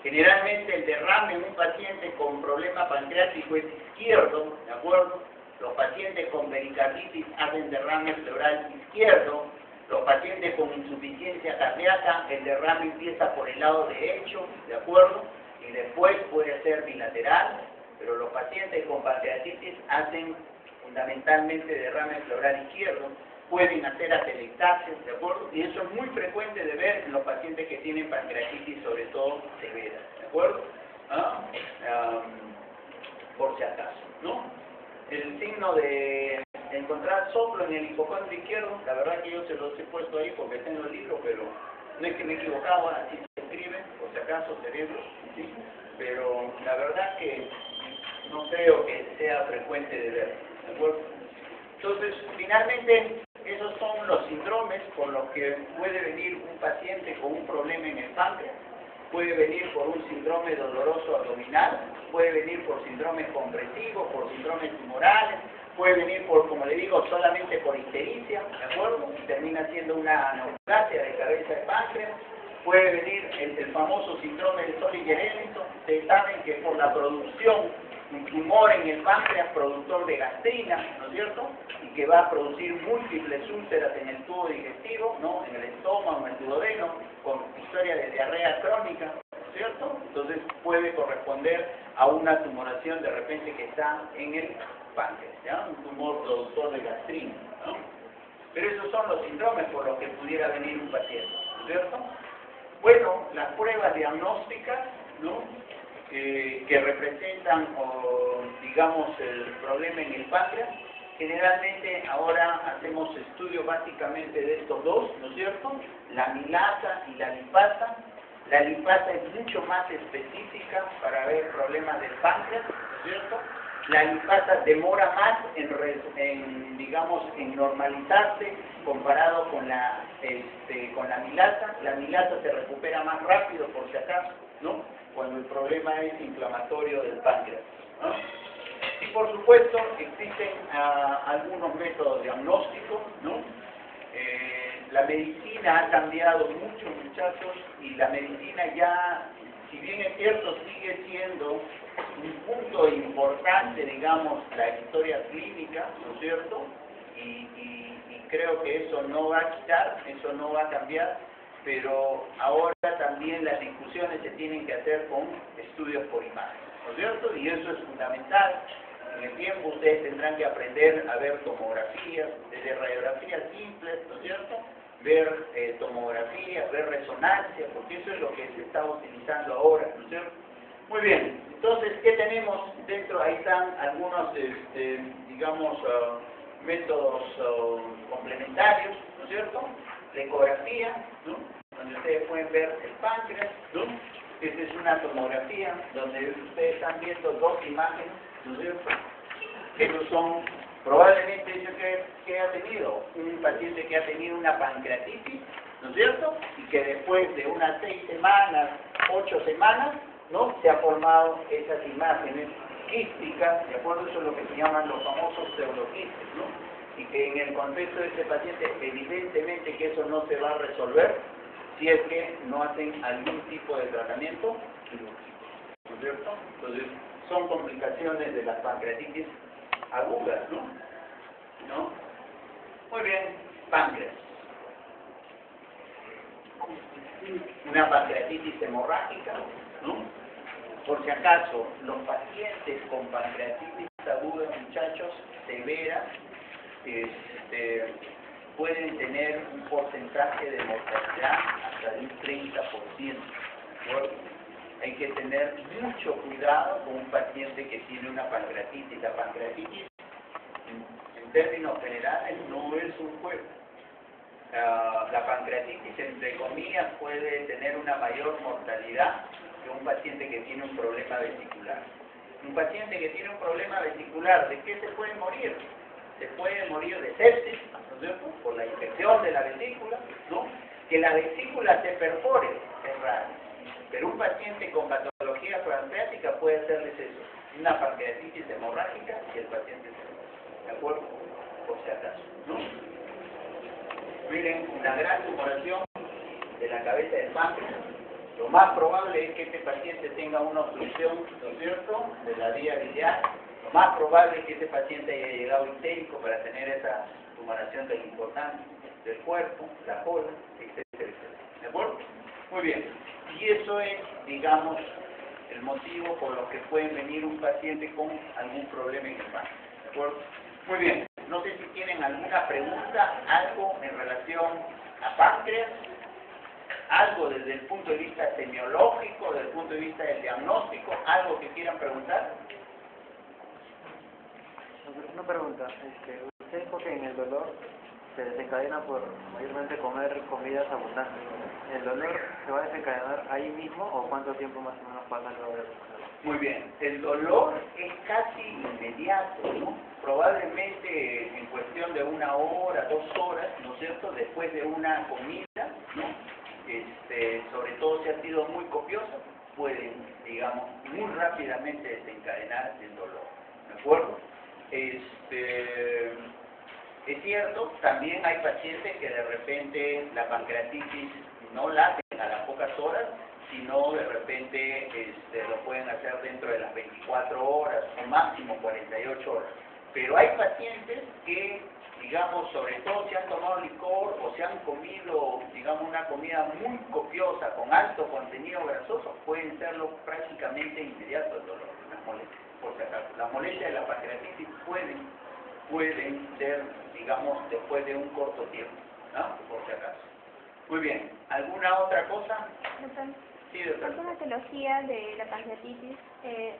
Generalmente el derrame en un paciente con problema pancreático es izquierdo, ¿de acuerdo? Los pacientes con pericarditis hacen derrame pleural izquierdo. Los pacientes con insuficiencia cardíaca, el derrame empieza por el lado derecho, ¿de acuerdo? Y después puede ser bilateral, pero los pacientes con pancreatitis hacen fundamentalmente derrame pleural izquierdo. Pueden hacer atelectasias, ¿de acuerdo? Y eso es muy frecuente de ver en los pacientes que tienen pancreatitis, sobre todo severa, ¿de acuerdo? Por si acaso, ¿no? El signo de encontrar soplo en el hipocondrio izquierdo, la verdad que yo se los he puesto ahí porque tengo el libro, pero no es que me he equivocado, así se escribe, por si acaso, cerebro, ¿sí? Pero la verdad que no creo que sea frecuente de ver, ¿de acuerdo? Entonces, finalmente, esos son los síndromes por los que puede venir un paciente con un problema en el páncreas. Puede venir por un síndrome doloroso abdominal, puede venir por síndromes compresivos, por síndromes tumorales, puede venir por, como le digo, solamente por ictericia, ¿de acuerdo? Y termina siendo una neoplasia de cabeza de páncreas. Puede venir el famoso síndrome de Solinger-Ellison. Ustedes saben que por la producción, un tumor en el páncreas productor de gastrina, ¿no es cierto? Y que va a producir múltiples úlceras en el tubo digestivo, ¿no? En el estómago, en el duodeno, con historia de diarrea crónica, ¿no es cierto? Entonces puede corresponder a una tumoración de repente que está en el páncreas, ¿ya? Un tumor productor de gastrina, ¿no? Pero esos son los síndromes por los que pudiera venir un paciente, ¿no es cierto? Bueno, las pruebas diagnósticas, ¿no? Que representan, digamos, el problema en el páncreas. Generalmente ahora hacemos estudios básicamente de estos dos, ¿no es cierto? La amilasa y la lipasa. La lipasa es mucho más específica para ver problemas del páncreas, ¿no es cierto? La lipasa demora más en normalizarse comparado con la amilasa. La amilasa se recupera más rápido, por si acaso, ¿no? Cuando el problema es inflamatorio del páncreas, ¿no? Y por supuesto existen algunos métodos diagnósticos, ¿no? La medicina ha cambiado mucho, muchachos, y la medicina ya, si bien es cierto, sigue siendo un punto importante, digamos, la historia clínica, ¿no es cierto? Y creo que eso no va a quitar, eso no va a cambiar, pero ahora también las discusiones se tienen que hacer con estudios por imagen, ¿no es cierto? Y eso es fundamental. En el tiempo ustedes tendrán que aprender a ver tomografías, desde radiografías simples, ¿no es cierto? Ver tomografías, ver resonancia, porque eso es lo que se está utilizando ahora, ¿no es cierto? Muy bien, entonces, ¿qué tenemos dentro hecho, ahí están algunos, digamos, métodos complementarios, ¿no es cierto? La ecografía, ¿no? Donde ustedes pueden ver el páncreas, ¿no? Esta es una tomografía donde ustedes están viendo dos imágenes, ¿no es cierto? Estos son, probablemente, que ha tenido un paciente que ha tenido una pancreatitis, ¿no es cierto? Y que después de unas 6 semanas, 8 semanas, ¿no? Se ha formado esas imágenes quísticas, ¿de acuerdo? Eso es lo que se llaman los famosos pseudoquistes, ¿no? Y que en el contexto de este paciente, evidentemente que eso no se va a resolver si es que no hacen algún tipo de tratamiento quirúrgico, ¿no es cierto? Entonces, son complicaciones de las pancreatitis agudas, ¿no? ¿No? Muy bien, páncreas. Una pancreatitis hemorrágica, ¿no? Por si acaso, los pacientes con pancreatitis aguda, muchachos, severas, pueden tener un porcentaje de mortalidad hasta de un 30%, ¿de acuerdo? Hay que tener mucho cuidado con un paciente que tiene una pancreatitis. La pancreatitis, en términos generales, no es un juego. La pancreatitis, entre comillas, puede tener una mayor mortalidad que un paciente que tiene un problema vesicular. Un paciente que tiene un problema vesicular, ¿de qué se puede morir? Se puede morir de sepsis, ¿no es cierto? Por la infección de la vesícula, ¿no? Que la vesícula se perfore, es raro. Pero un paciente con patología pancreática puede hacerles eso, una pancreatitis hemorrágica y el paciente se muere, ¿de acuerdo? Por si acaso, ¿no? Miren, una gran tumoración de la cabeza del páncreas. Lo más probable es que este paciente tenga una obstrucción, ¿no es cierto?, de la vía biliar. Lo más probable es que este paciente haya llegado histérico para tener esa tumoración tan importante del cuerpo, la cola, etcétera, etcétera. ¿De acuerdo? Muy bien. Y eso es, digamos, el motivo por lo que puede venir un paciente con algún problema en el páncreas. ¿De acuerdo? Muy bien. No sé si tienen alguna pregunta, algo en relación a páncreas, algo desde el punto de vista semiológico, desde el punto de vista del diagnóstico, algo que quieran preguntar. Una pregunta, usted dijo que en el dolor se desencadena por mayormente comer comidas abundantes. ¿El dolor se va a desencadenar ahí mismo o cuánto tiempo más o menos pasa luego de eso? Muy bien, el dolor es casi inmediato, ¿no? Probablemente en cuestión de 1 hora, 2 horas, ¿no es cierto?, después de una comida, ¿no? Sobre todo si ha sido muy copiosa, pueden, digamos, muy rápidamente desencadenar el dolor, ¿de acuerdo? Es cierto, también hay pacientes que de repente la pancreatitis no la hacen a las pocas horas, sino de repente lo pueden hacer dentro de las 24 horas o máximo 48 horas. Pero hay pacientes que, digamos, sobre todo si han tomado licor o si han comido, digamos, una comida muy copiosa con alto contenido grasoso, pueden serlo prácticamente inmediato el dolor, las molestias, por si acaso. Las molestias de la pancreatitis pueden ser, digamos, después de un corto tiempo, ¿no? Por si acaso. Muy bien. ¿Alguna otra cosa? Doctor, Sí, doctor. es una patología de la pancreatitis,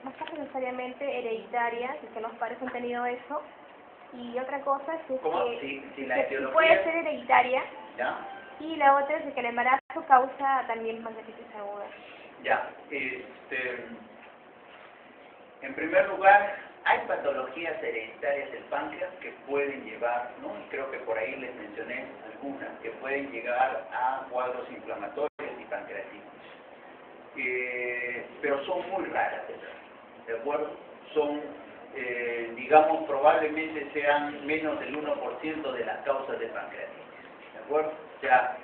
no es necesariamente hereditaria, si que los padres han tenido eso, y otra cosa es ¿Cómo? que, Si la que etiología... puede ser hereditaria, ¿Ya? y la otra es de que el embarazo causa también pancreatitis aguda. Ya. En primer lugar, hay patologías hereditarias del páncreas que pueden llevar, ¿no? Y creo que por ahí les mencioné algunas, que pueden llegar a cuadros inflamatorios y pancreatitis. Pero son muy raras, ¿de acuerdo? Son, digamos, probablemente sean menos del 1% de las causas de pancreatitis, ¿de acuerdo? O sea,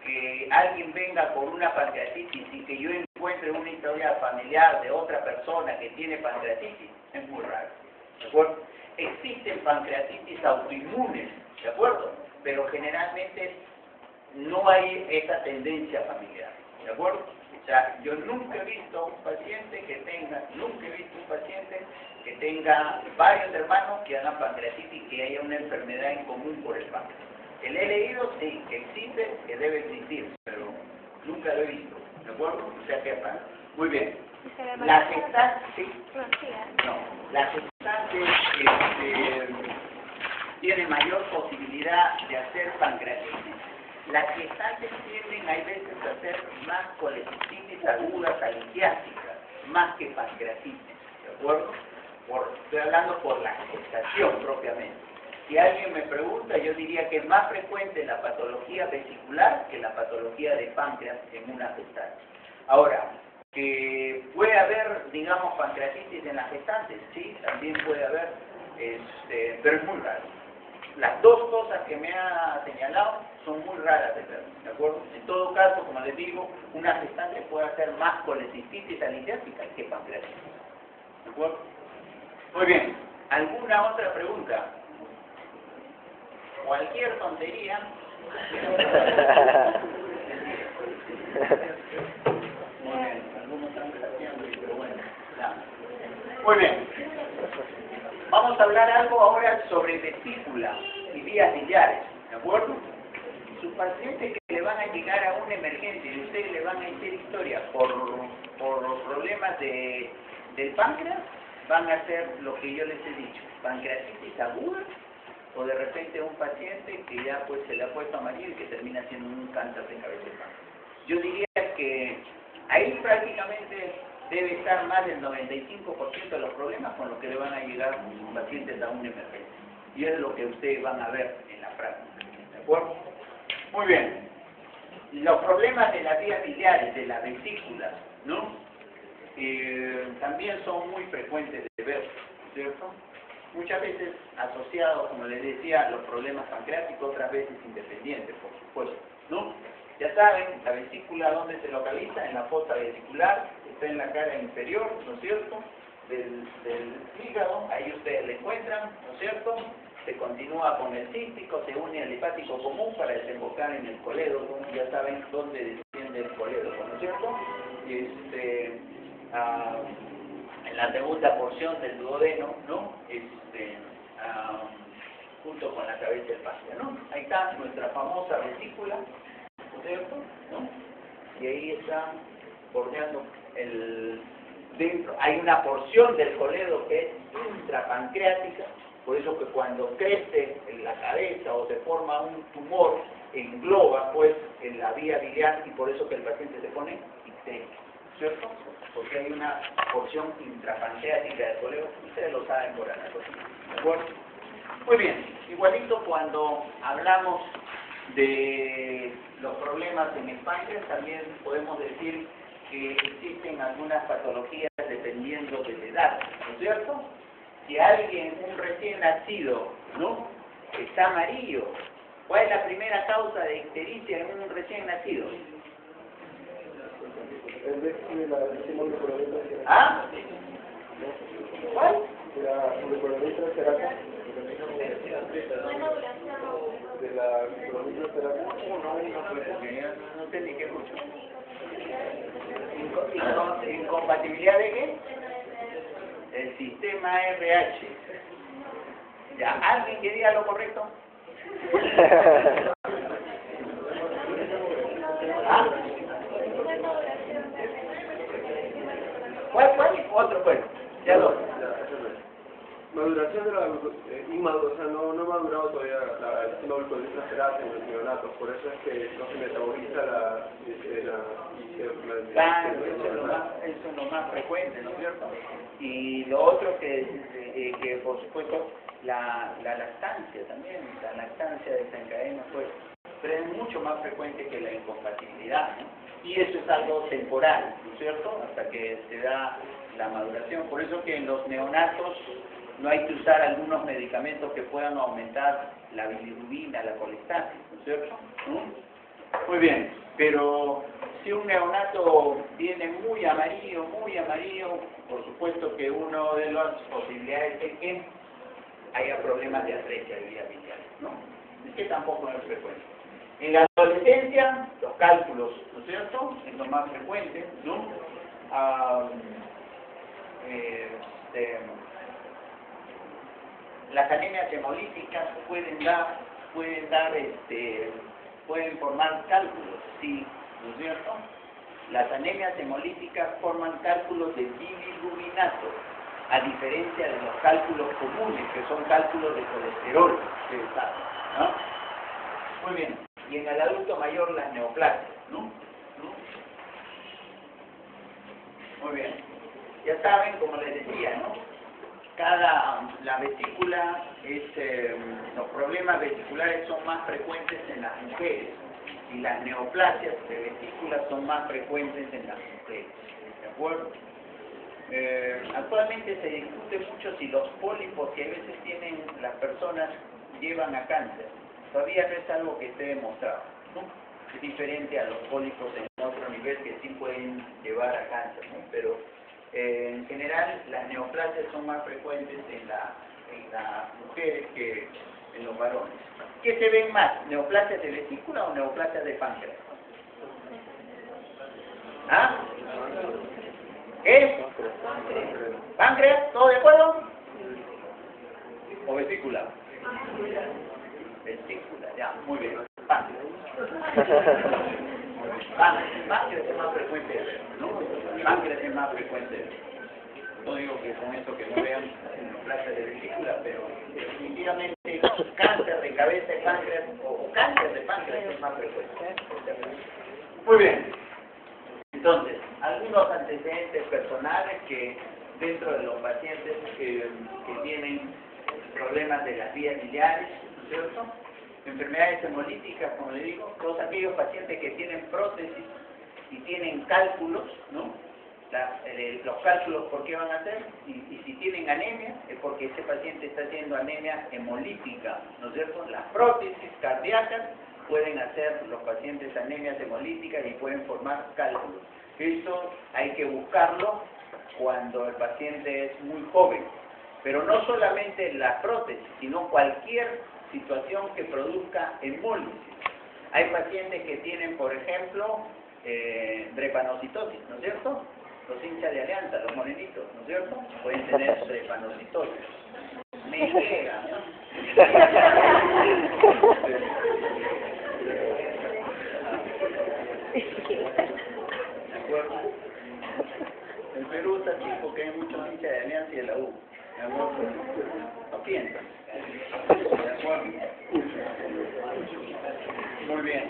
que alguien venga por una pancreatitis y que yo encuentre una historia familiar de otra persona que tiene pancreatitis, es muy raro, ¿de acuerdo? Existen pancreatitis autoinmunes, ¿de acuerdo? Pero generalmente no hay esa tendencia familiar, ¿de acuerdo? O sea, yo nunca he visto un paciente que tenga varios hermanos que hagan pancreatitis y que haya una enfermedad en común por el páncreas. Que le he leído, sí, que existe, que debe existir, pero nunca lo he visto, ¿de acuerdo? O sea, que es raro. Muy bien. Y que el La embarazo... gestante, sí, No, sí, no. La gestante tiene mayor posibilidad de hacer pancreatitis. Las gestantes tienden, hay veces, a hacer más colecistitis agudas aligiásticas, más que pancreatitis, ¿de acuerdo? Estoy hablando por la gestación propiamente. Si alguien me pregunta, yo diría que es más frecuente la patología vesicular que la patología de páncreas en una gestante. Ahora, que puede haber, digamos, pancreatitis en las gestantes, sí, también puede haber, pero es muy raro. Las dos cosas que me ha señalado son muy raras de ver, ¿de acuerdo? En todo caso, como les digo, una gestante puede hacer más colecistitis aligiástica que pancreatitis, ¿de acuerdo? Muy bien, ¿alguna otra pregunta? Cualquier tontería. Muy bien, algunos están haciendo, pero bueno, ya. Muy bien. Vamos a hablar algo ahora sobre vesícula y vías biliares, ¿de acuerdo? Sus pacientes que le van a llegar a una emergencia y ustedes le van a decir historia por los problemas del páncreas, van a hacer lo que yo les he dicho, pancreatitis aguda, o de repente un paciente que ya pues se le ha puesto amarillo y que termina siendo un cáncer de cabeza de páncreas. Yo diría que ahí prácticamente debe estar más del 95% de los problemas con los que le van a llegar sus pacientes a una emergencia. Y es lo que ustedes van a ver en la práctica, ¿de acuerdo? Muy bien. Los problemas de las vías biliares, de las vesículas, ¿no? También son muy frecuentes de ver, ¿cierto? Muchas veces asociados, como les decía, a los problemas pancreáticos, otras veces independientes, por supuesto, ¿no? Ya saben, la vesícula, ¿dónde se localiza? En la fosa vesicular, está en la cara inferior, ¿no es cierto?, del hígado, ahí ustedes la encuentran, ¿no es cierto?, se continúa con el cístico, se une al hepático común para desembocar en el colédoco, ya saben dónde desciende el colédoco, ¿no es cierto?, en la segunda porción del duodeno, ¿no?, junto con la cabeza del páncreas, ¿no? Ahí está nuestra famosa vesícula, ¿no es cierto?, ¿no? Y ahí está bordeando dentro, hay una porción del colédoco que es intrapancreática, por eso que cuando crece en la cabeza o se forma un tumor, engloba pues en la vía biliar y por eso que el paciente se pone icténico, ¿cierto? Porque hay una porción intrapancreática del colédoco, ustedes lo saben por anatomía, ¿de acuerdo? Muy bien, igualito cuando hablamos de los problemas en el páncreas, también podemos decir que existen algunas patologías dependiendo de la edad, ¿no es cierto? Si alguien, un recién nacido, ¿no?, está amarillo, ¿cuál es la primera causa de ictericia en un recién nacido? ¿Ah? ¿Cuál? No sé ni qué mucho. ¿Incompatibilidad de qué? El sistema RH. ¿Ya? ¿Alguien que diga lo correcto? ¿Ah? ¿Cuál? Otro, bueno. Ya dos. Maduración de la inmadura, o sea, no ha madurado todavía el sistema glucosiltracerasa en los neonatos, por eso es que no se metaboliza eso es lo más frecuente, ¿no es cierto? Y lo otro que por supuesto, la lactancia también, la lactancia desencadena, pues, pero es mucho más frecuente que la incompatibilidad, ¿no? Y eso es algo temporal, ¿no es cierto?, hasta que se da la maduración. Por eso que en los neonatos no hay que usar algunos medicamentos que puedan aumentar la bilirrubina, la colestasis, ¿no es cierto? Muy bien, pero si un neonato viene muy amarillo, por supuesto que una de las posibilidades es que haya problemas de atresia de vías biliares, ¿no? Es que tampoco es frecuente. En la adolescencia, los cálculos, ¿no es cierto?, es lo más frecuente, ¿no? Las anemias hemolíticas pueden formar cálculos, sí, ¿no es cierto? Las anemias hemolíticas forman cálculos de bilirrubinato, a diferencia de los cálculos comunes, que son cálculos de colesterol, ustedes saben, ¿no? Muy bien, y en el adulto mayor las neoplasias, ¿no? Muy bien, ya saben, como les decía, ¿no? La vesícula los problemas vesiculares son más frecuentes en las mujeres y las neoplasias de vesícula son más frecuentes en las mujeres, ¿de acuerdo? Actualmente se discute mucho si los pólipos que a veces tienen las personas llevan a cáncer. Todavía no es algo que esté demostrado, ¿no? Es diferente a los pólipos en otro nivel que sí pueden llevar a cáncer, ¿no? Pero en general las neoplasias son más frecuentes en las mujeres que en los varones. ¿Qué se ven más? ¿Neoplasias de vesícula o neoplasias de páncreas? ¿Ah? ¿Qué? ¿Páncreas? ¿Todo de acuerdo? ¿O vesícula? Vesícula, ya, muy bien. Páncreas. Páncreas es más frecuente, ¿no? Páncreas es más frecuente. No digo que con esto que no vean neoplasias de vesícula, pero definitivamente cáncer de cabeza de páncreas o cáncer de páncreas es más frecuente. Muy bien. Entonces, algunos antecedentes personales que dentro de los pacientes que tienen problemas de las vías biliares, ¿no es cierto? Enfermedades hemolíticas, como le digo, todos aquellos pacientes que tienen prótesis y tienen cálculos, ¿no? Los cálculos, ¿por qué van a hacer? Y si tienen anemia, es porque ese paciente está haciendo anemia hemolítica, ¿no es cierto? Las prótesis cardíacas pueden hacer los pacientes anemias hemolíticas y pueden formar cálculos. Esto hay que buscarlo cuando el paciente es muy joven, pero no solamente la prótesis, sino cualquier situación que produzca hemólisis. Hay pacientes que tienen, por ejemplo, drepanocitosis, ¿no es cierto? Los hinchas de Alianza, los morenitos, ¿no es cierto? Pueden tener drepanocitosis. Me llega, ¿no? ¿De acuerdo? En Perú está así porque hay muchos hinchas de Alianza y de la U. ¿De acuerdo? No piensan. ¿De acuerdo? Muy bien.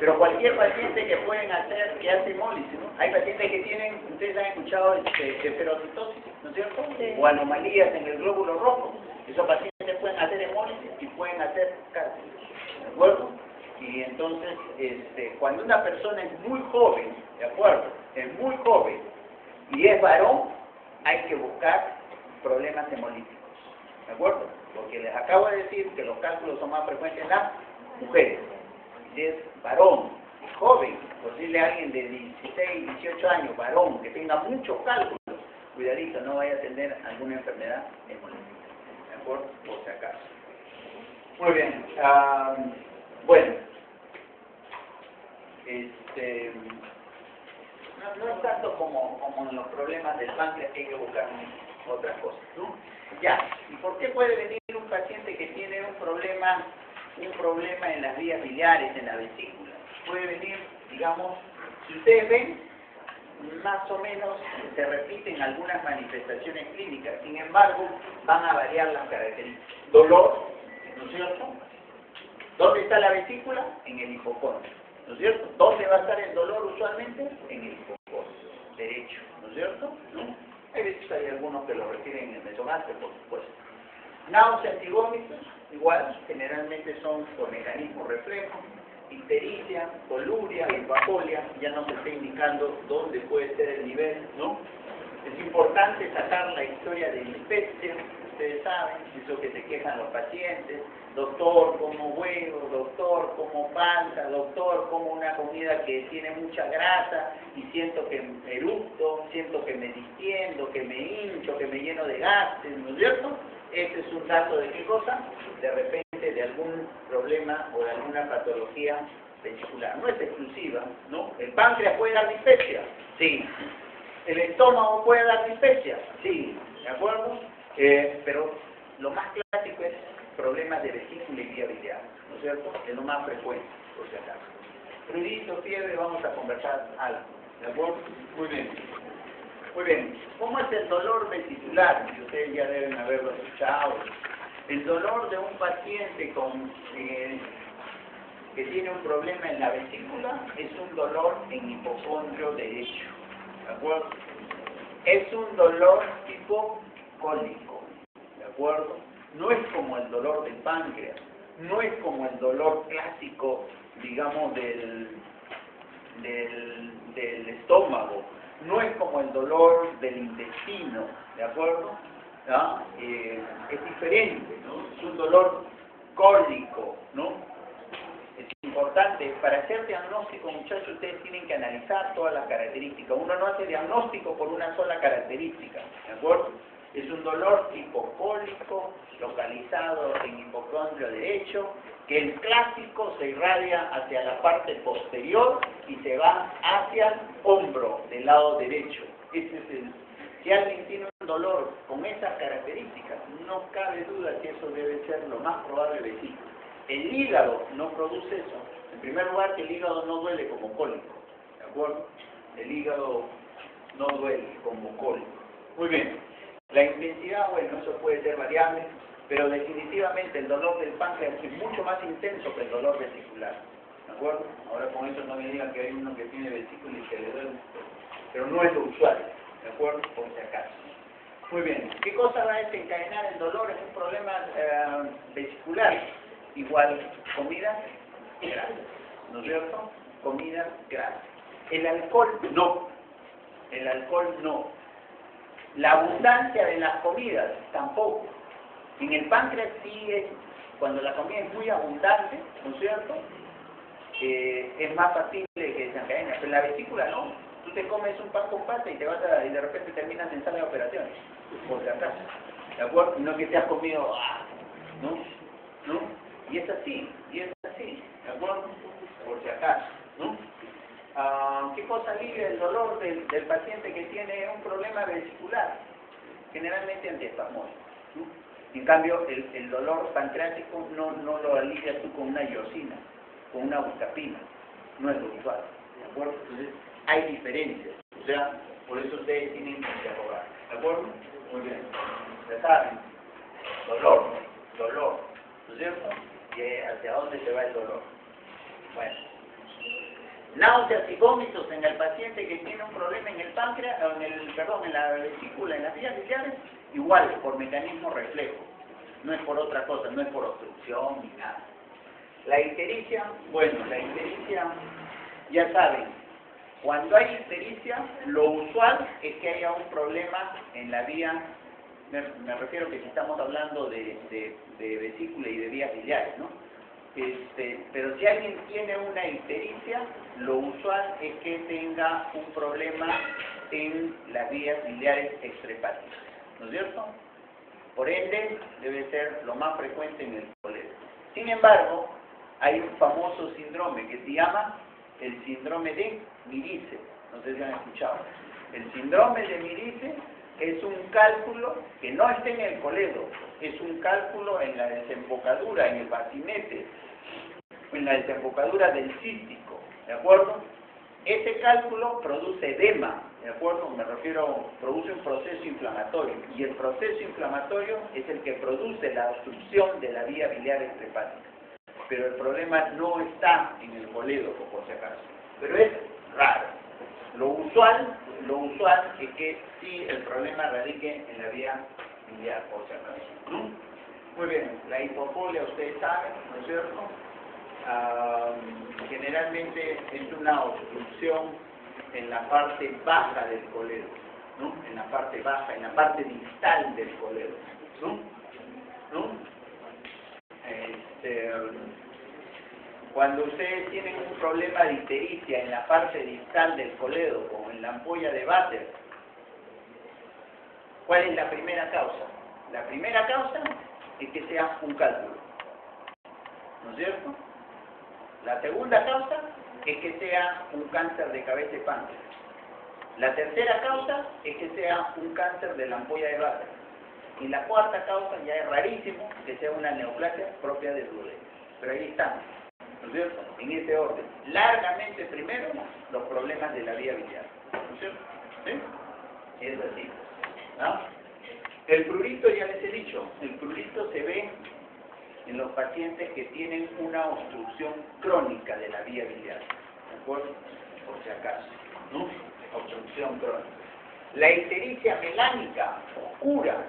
Pero cualquier paciente que pueden hacer, que hace hemólisis, ¿no? Hay pacientes que tienen, ustedes han escuchado heterocitosis, ¿no es cierto? Sí. O anomalías en el glóbulo rojo. Esos pacientes pueden hacer hemólisis y pueden hacer cáncer, ¿de acuerdo? Y entonces, cuando una persona es muy joven, ¿de acuerdo? Es muy joven y es varón, hay que buscar problemas hemolíticos, ¿de acuerdo? Porque les acabo de decir que los cálculos son más frecuentes en las mujeres. Si es varón, joven, posible alguien de 16, 18 años, varón, que tenga muchos cálculos, cuidadito, no vaya a tener alguna enfermedad hemolítica, ¿de acuerdo? Por si acaso. Muy bien, bueno, no es tanto como en los problemas del páncreas que hay que buscar otras cosas, ¿no? Ya, ¿y por qué puede venir un paciente que tiene un problema en las vías biliares, en la vesícula? Puede venir, digamos, si ustedes ven, más o menos se repiten algunas manifestaciones clínicas, sin embargo, van a variar las características. Dolor, ¿no es cierto? ¿Dónde está la vesícula? En el hipocondrio, ¿no es cierto? ¿Dónde va a estar el dolor usualmente? En el hipocondrio derecho, ¿no es cierto? ¿No? Hay veces hay algunos que lo refieren en el mesogastrio, por supuesto. Náuseas y vómitos, igual, generalmente son por mecanismo reflejo. Ictericia, coluria, hipocolia, ya nos está indicando dónde puede ser el nivel, ¿no? Es importante sacar la historia de dispepsia, ustedes saben, eso que se quejan los pacientes, doctor, como huevo, doctor, como panza, doctor, como una comida que tiene mucha grasa y siento que me eructo, siento que me distiendo, que me hincho, que me lleno de gases, ¿no es cierto? Este es un dato de qué cosa, de repente de algún problema o de alguna patología vesicular. No es exclusiva, ¿no? ¿El páncreas puede dar dispepsia? Sí. ¿El estómago puede dar dispepsia? Sí. ¿De acuerdo? Pero lo más clásico es problemas de vesícula y vía biliar, ¿no es cierto? Es lo más frecuente, por si acaso. Prurito, fiebre, vamos a conversar algo, ¿de acuerdo? Muy bien. Muy bien, ¿cómo es el dolor vesicular? Y ustedes ya deben haberlo escuchado. El dolor de un paciente que tiene un problema en la vesícula es un dolor en hipocondrio derecho, ¿de acuerdo? Es un dolor tipo cólico, ¿de acuerdo? No es como el dolor del páncreas, no es como el dolor clásico, digamos, del estómago, no es como el dolor del intestino, ¿de acuerdo? ¿Ah? Es diferente, ¿no? Es un dolor cólico, ¿no? Es importante, para hacer diagnóstico, muchachos, ustedes tienen que analizar todas las características. Uno no hace diagnóstico por una sola característica, ¿de acuerdo? Es un dolor hipocólico, localizado en hipocondrio derecho, que el clásico se irradia hacia la parte posterior y se va hacia el hombro del lado derecho. Ese es si alguien tiene un dolor con esas características, no cabe duda que eso debe ser lo más probable vesícula. El hígado no produce eso. En primer lugar, que el hígado no duele como cólico, ¿de acuerdo? El hígado no duele como cólico. Muy bien. La intensidad, bueno, eso puede ser variable, pero definitivamente el dolor del páncreas es mucho más intenso que el dolor vesicular, ¿de acuerdo? Ahora con eso no me digan que hay uno que tiene vesícula y que le duele, pero no es lo usual, ¿de acuerdo? Por si acaso. Muy bien. ¿Qué cosa va a desencadenar el dolor? Es un problema vesicular. Igual, comida grasa, ¿no es cierto? Comida grasa. El alcohol, no. El alcohol, no. La abundancia de las comidas, tampoco. En el páncreas sí es, cuando la comida es muy abundante, ¿no es cierto? Es más factible que desencadene, pero en la vesícula no. Tú te comes un pan con pasta y y de repente terminas en sala de operaciones, por si acaso, ¿de acuerdo? No que te has comido, ¿no? ¿No? Y es así, ¿de acuerdo? Por si acaso, ¿no? ¿Qué cosa alivia el dolor del paciente que tiene un problema vesicular? Generalmente antiespasmódico, ¿no? En cambio, el dolor pancreático no lo alivias tú con una iosina, con una buscapina, no es lo usual, ¿de acuerdo? Entonces, hay diferencias, o sea, por eso ustedes tienen que interrogar, ¿de acuerdo? Muy bien, ya saben, dolor, ¿no es cierto? ¿Y hacia dónde se va el dolor? Bueno, náuseas y vómitos en el paciente que tiene un problema en el páncreas, en la vesícula, en las vías biliares, igual, por mecanismo reflejo, no es por otra cosa, no es por obstrucción ni nada. La ictericia, bueno, la ictericia, ya saben, cuando hay ictericia, lo usual es que haya un problema en la vía, me refiero que si estamos hablando de vesícula y de vías biliares, ¿no? Pero si alguien tiene una ictericia, lo usual es que tenga un problema en las vías biliares extrahepáticas, ¿no es cierto? Por ende, debe ser lo más frecuente en el colegio. Sin embargo, hay un famoso síndrome que se llama el síndrome de Mirice. No sé si han escuchado. El síndrome de Mirice es un cálculo que no está en el coledo, es un cálculo en la desembocadura, en el bacinete, en la desembocadura del cístico, ¿de acuerdo? Ese cálculo produce edema, ¿de acuerdo? Me refiero, produce un proceso inflamatorio, y el proceso inflamatorio es el que produce la obstrucción de la vía biliar extrahepática. Pero el problema no está en el colédoco, por si acaso, pero es raro. Lo usual es que sí el problema radique en la vía biliar, por si acaso, ¿no? Muy bien, la hipofolia ustedes saben, ¿no es cierto? Generalmente es una obstrucción en la parte baja del coledo, ¿no? En la parte baja, en la parte distal del coledo, ¿no? Cuando ustedes tienen un problema de ictericia en la parte distal del coledo, como en la ampolla de Vater, ¿cuál es la primera causa? La primera causa es que sea un cálculo, ¿no es cierto? La segunda causa es que sea un cáncer de cabeza y páncreas. La tercera causa es que sea un cáncer de la ampolla de Vater. Y la cuarta causa, ya es rarísimo, que sea una neoplasia propia del duodeno. Pero ahí estamos, ¿no es cierto? En ese orden. Largamente primero, los problemas de la vía biliar, ¿no es cierto? ¿Sí? Si es así, ¿no? El prurito, ya les he dicho, el prurito se ve en los pacientes que tienen una obstrucción crónica de la vía biliar, ¿de acuerdo? Por si acaso, ¿no? Obstrucción crónica. La ictericia melánica oscura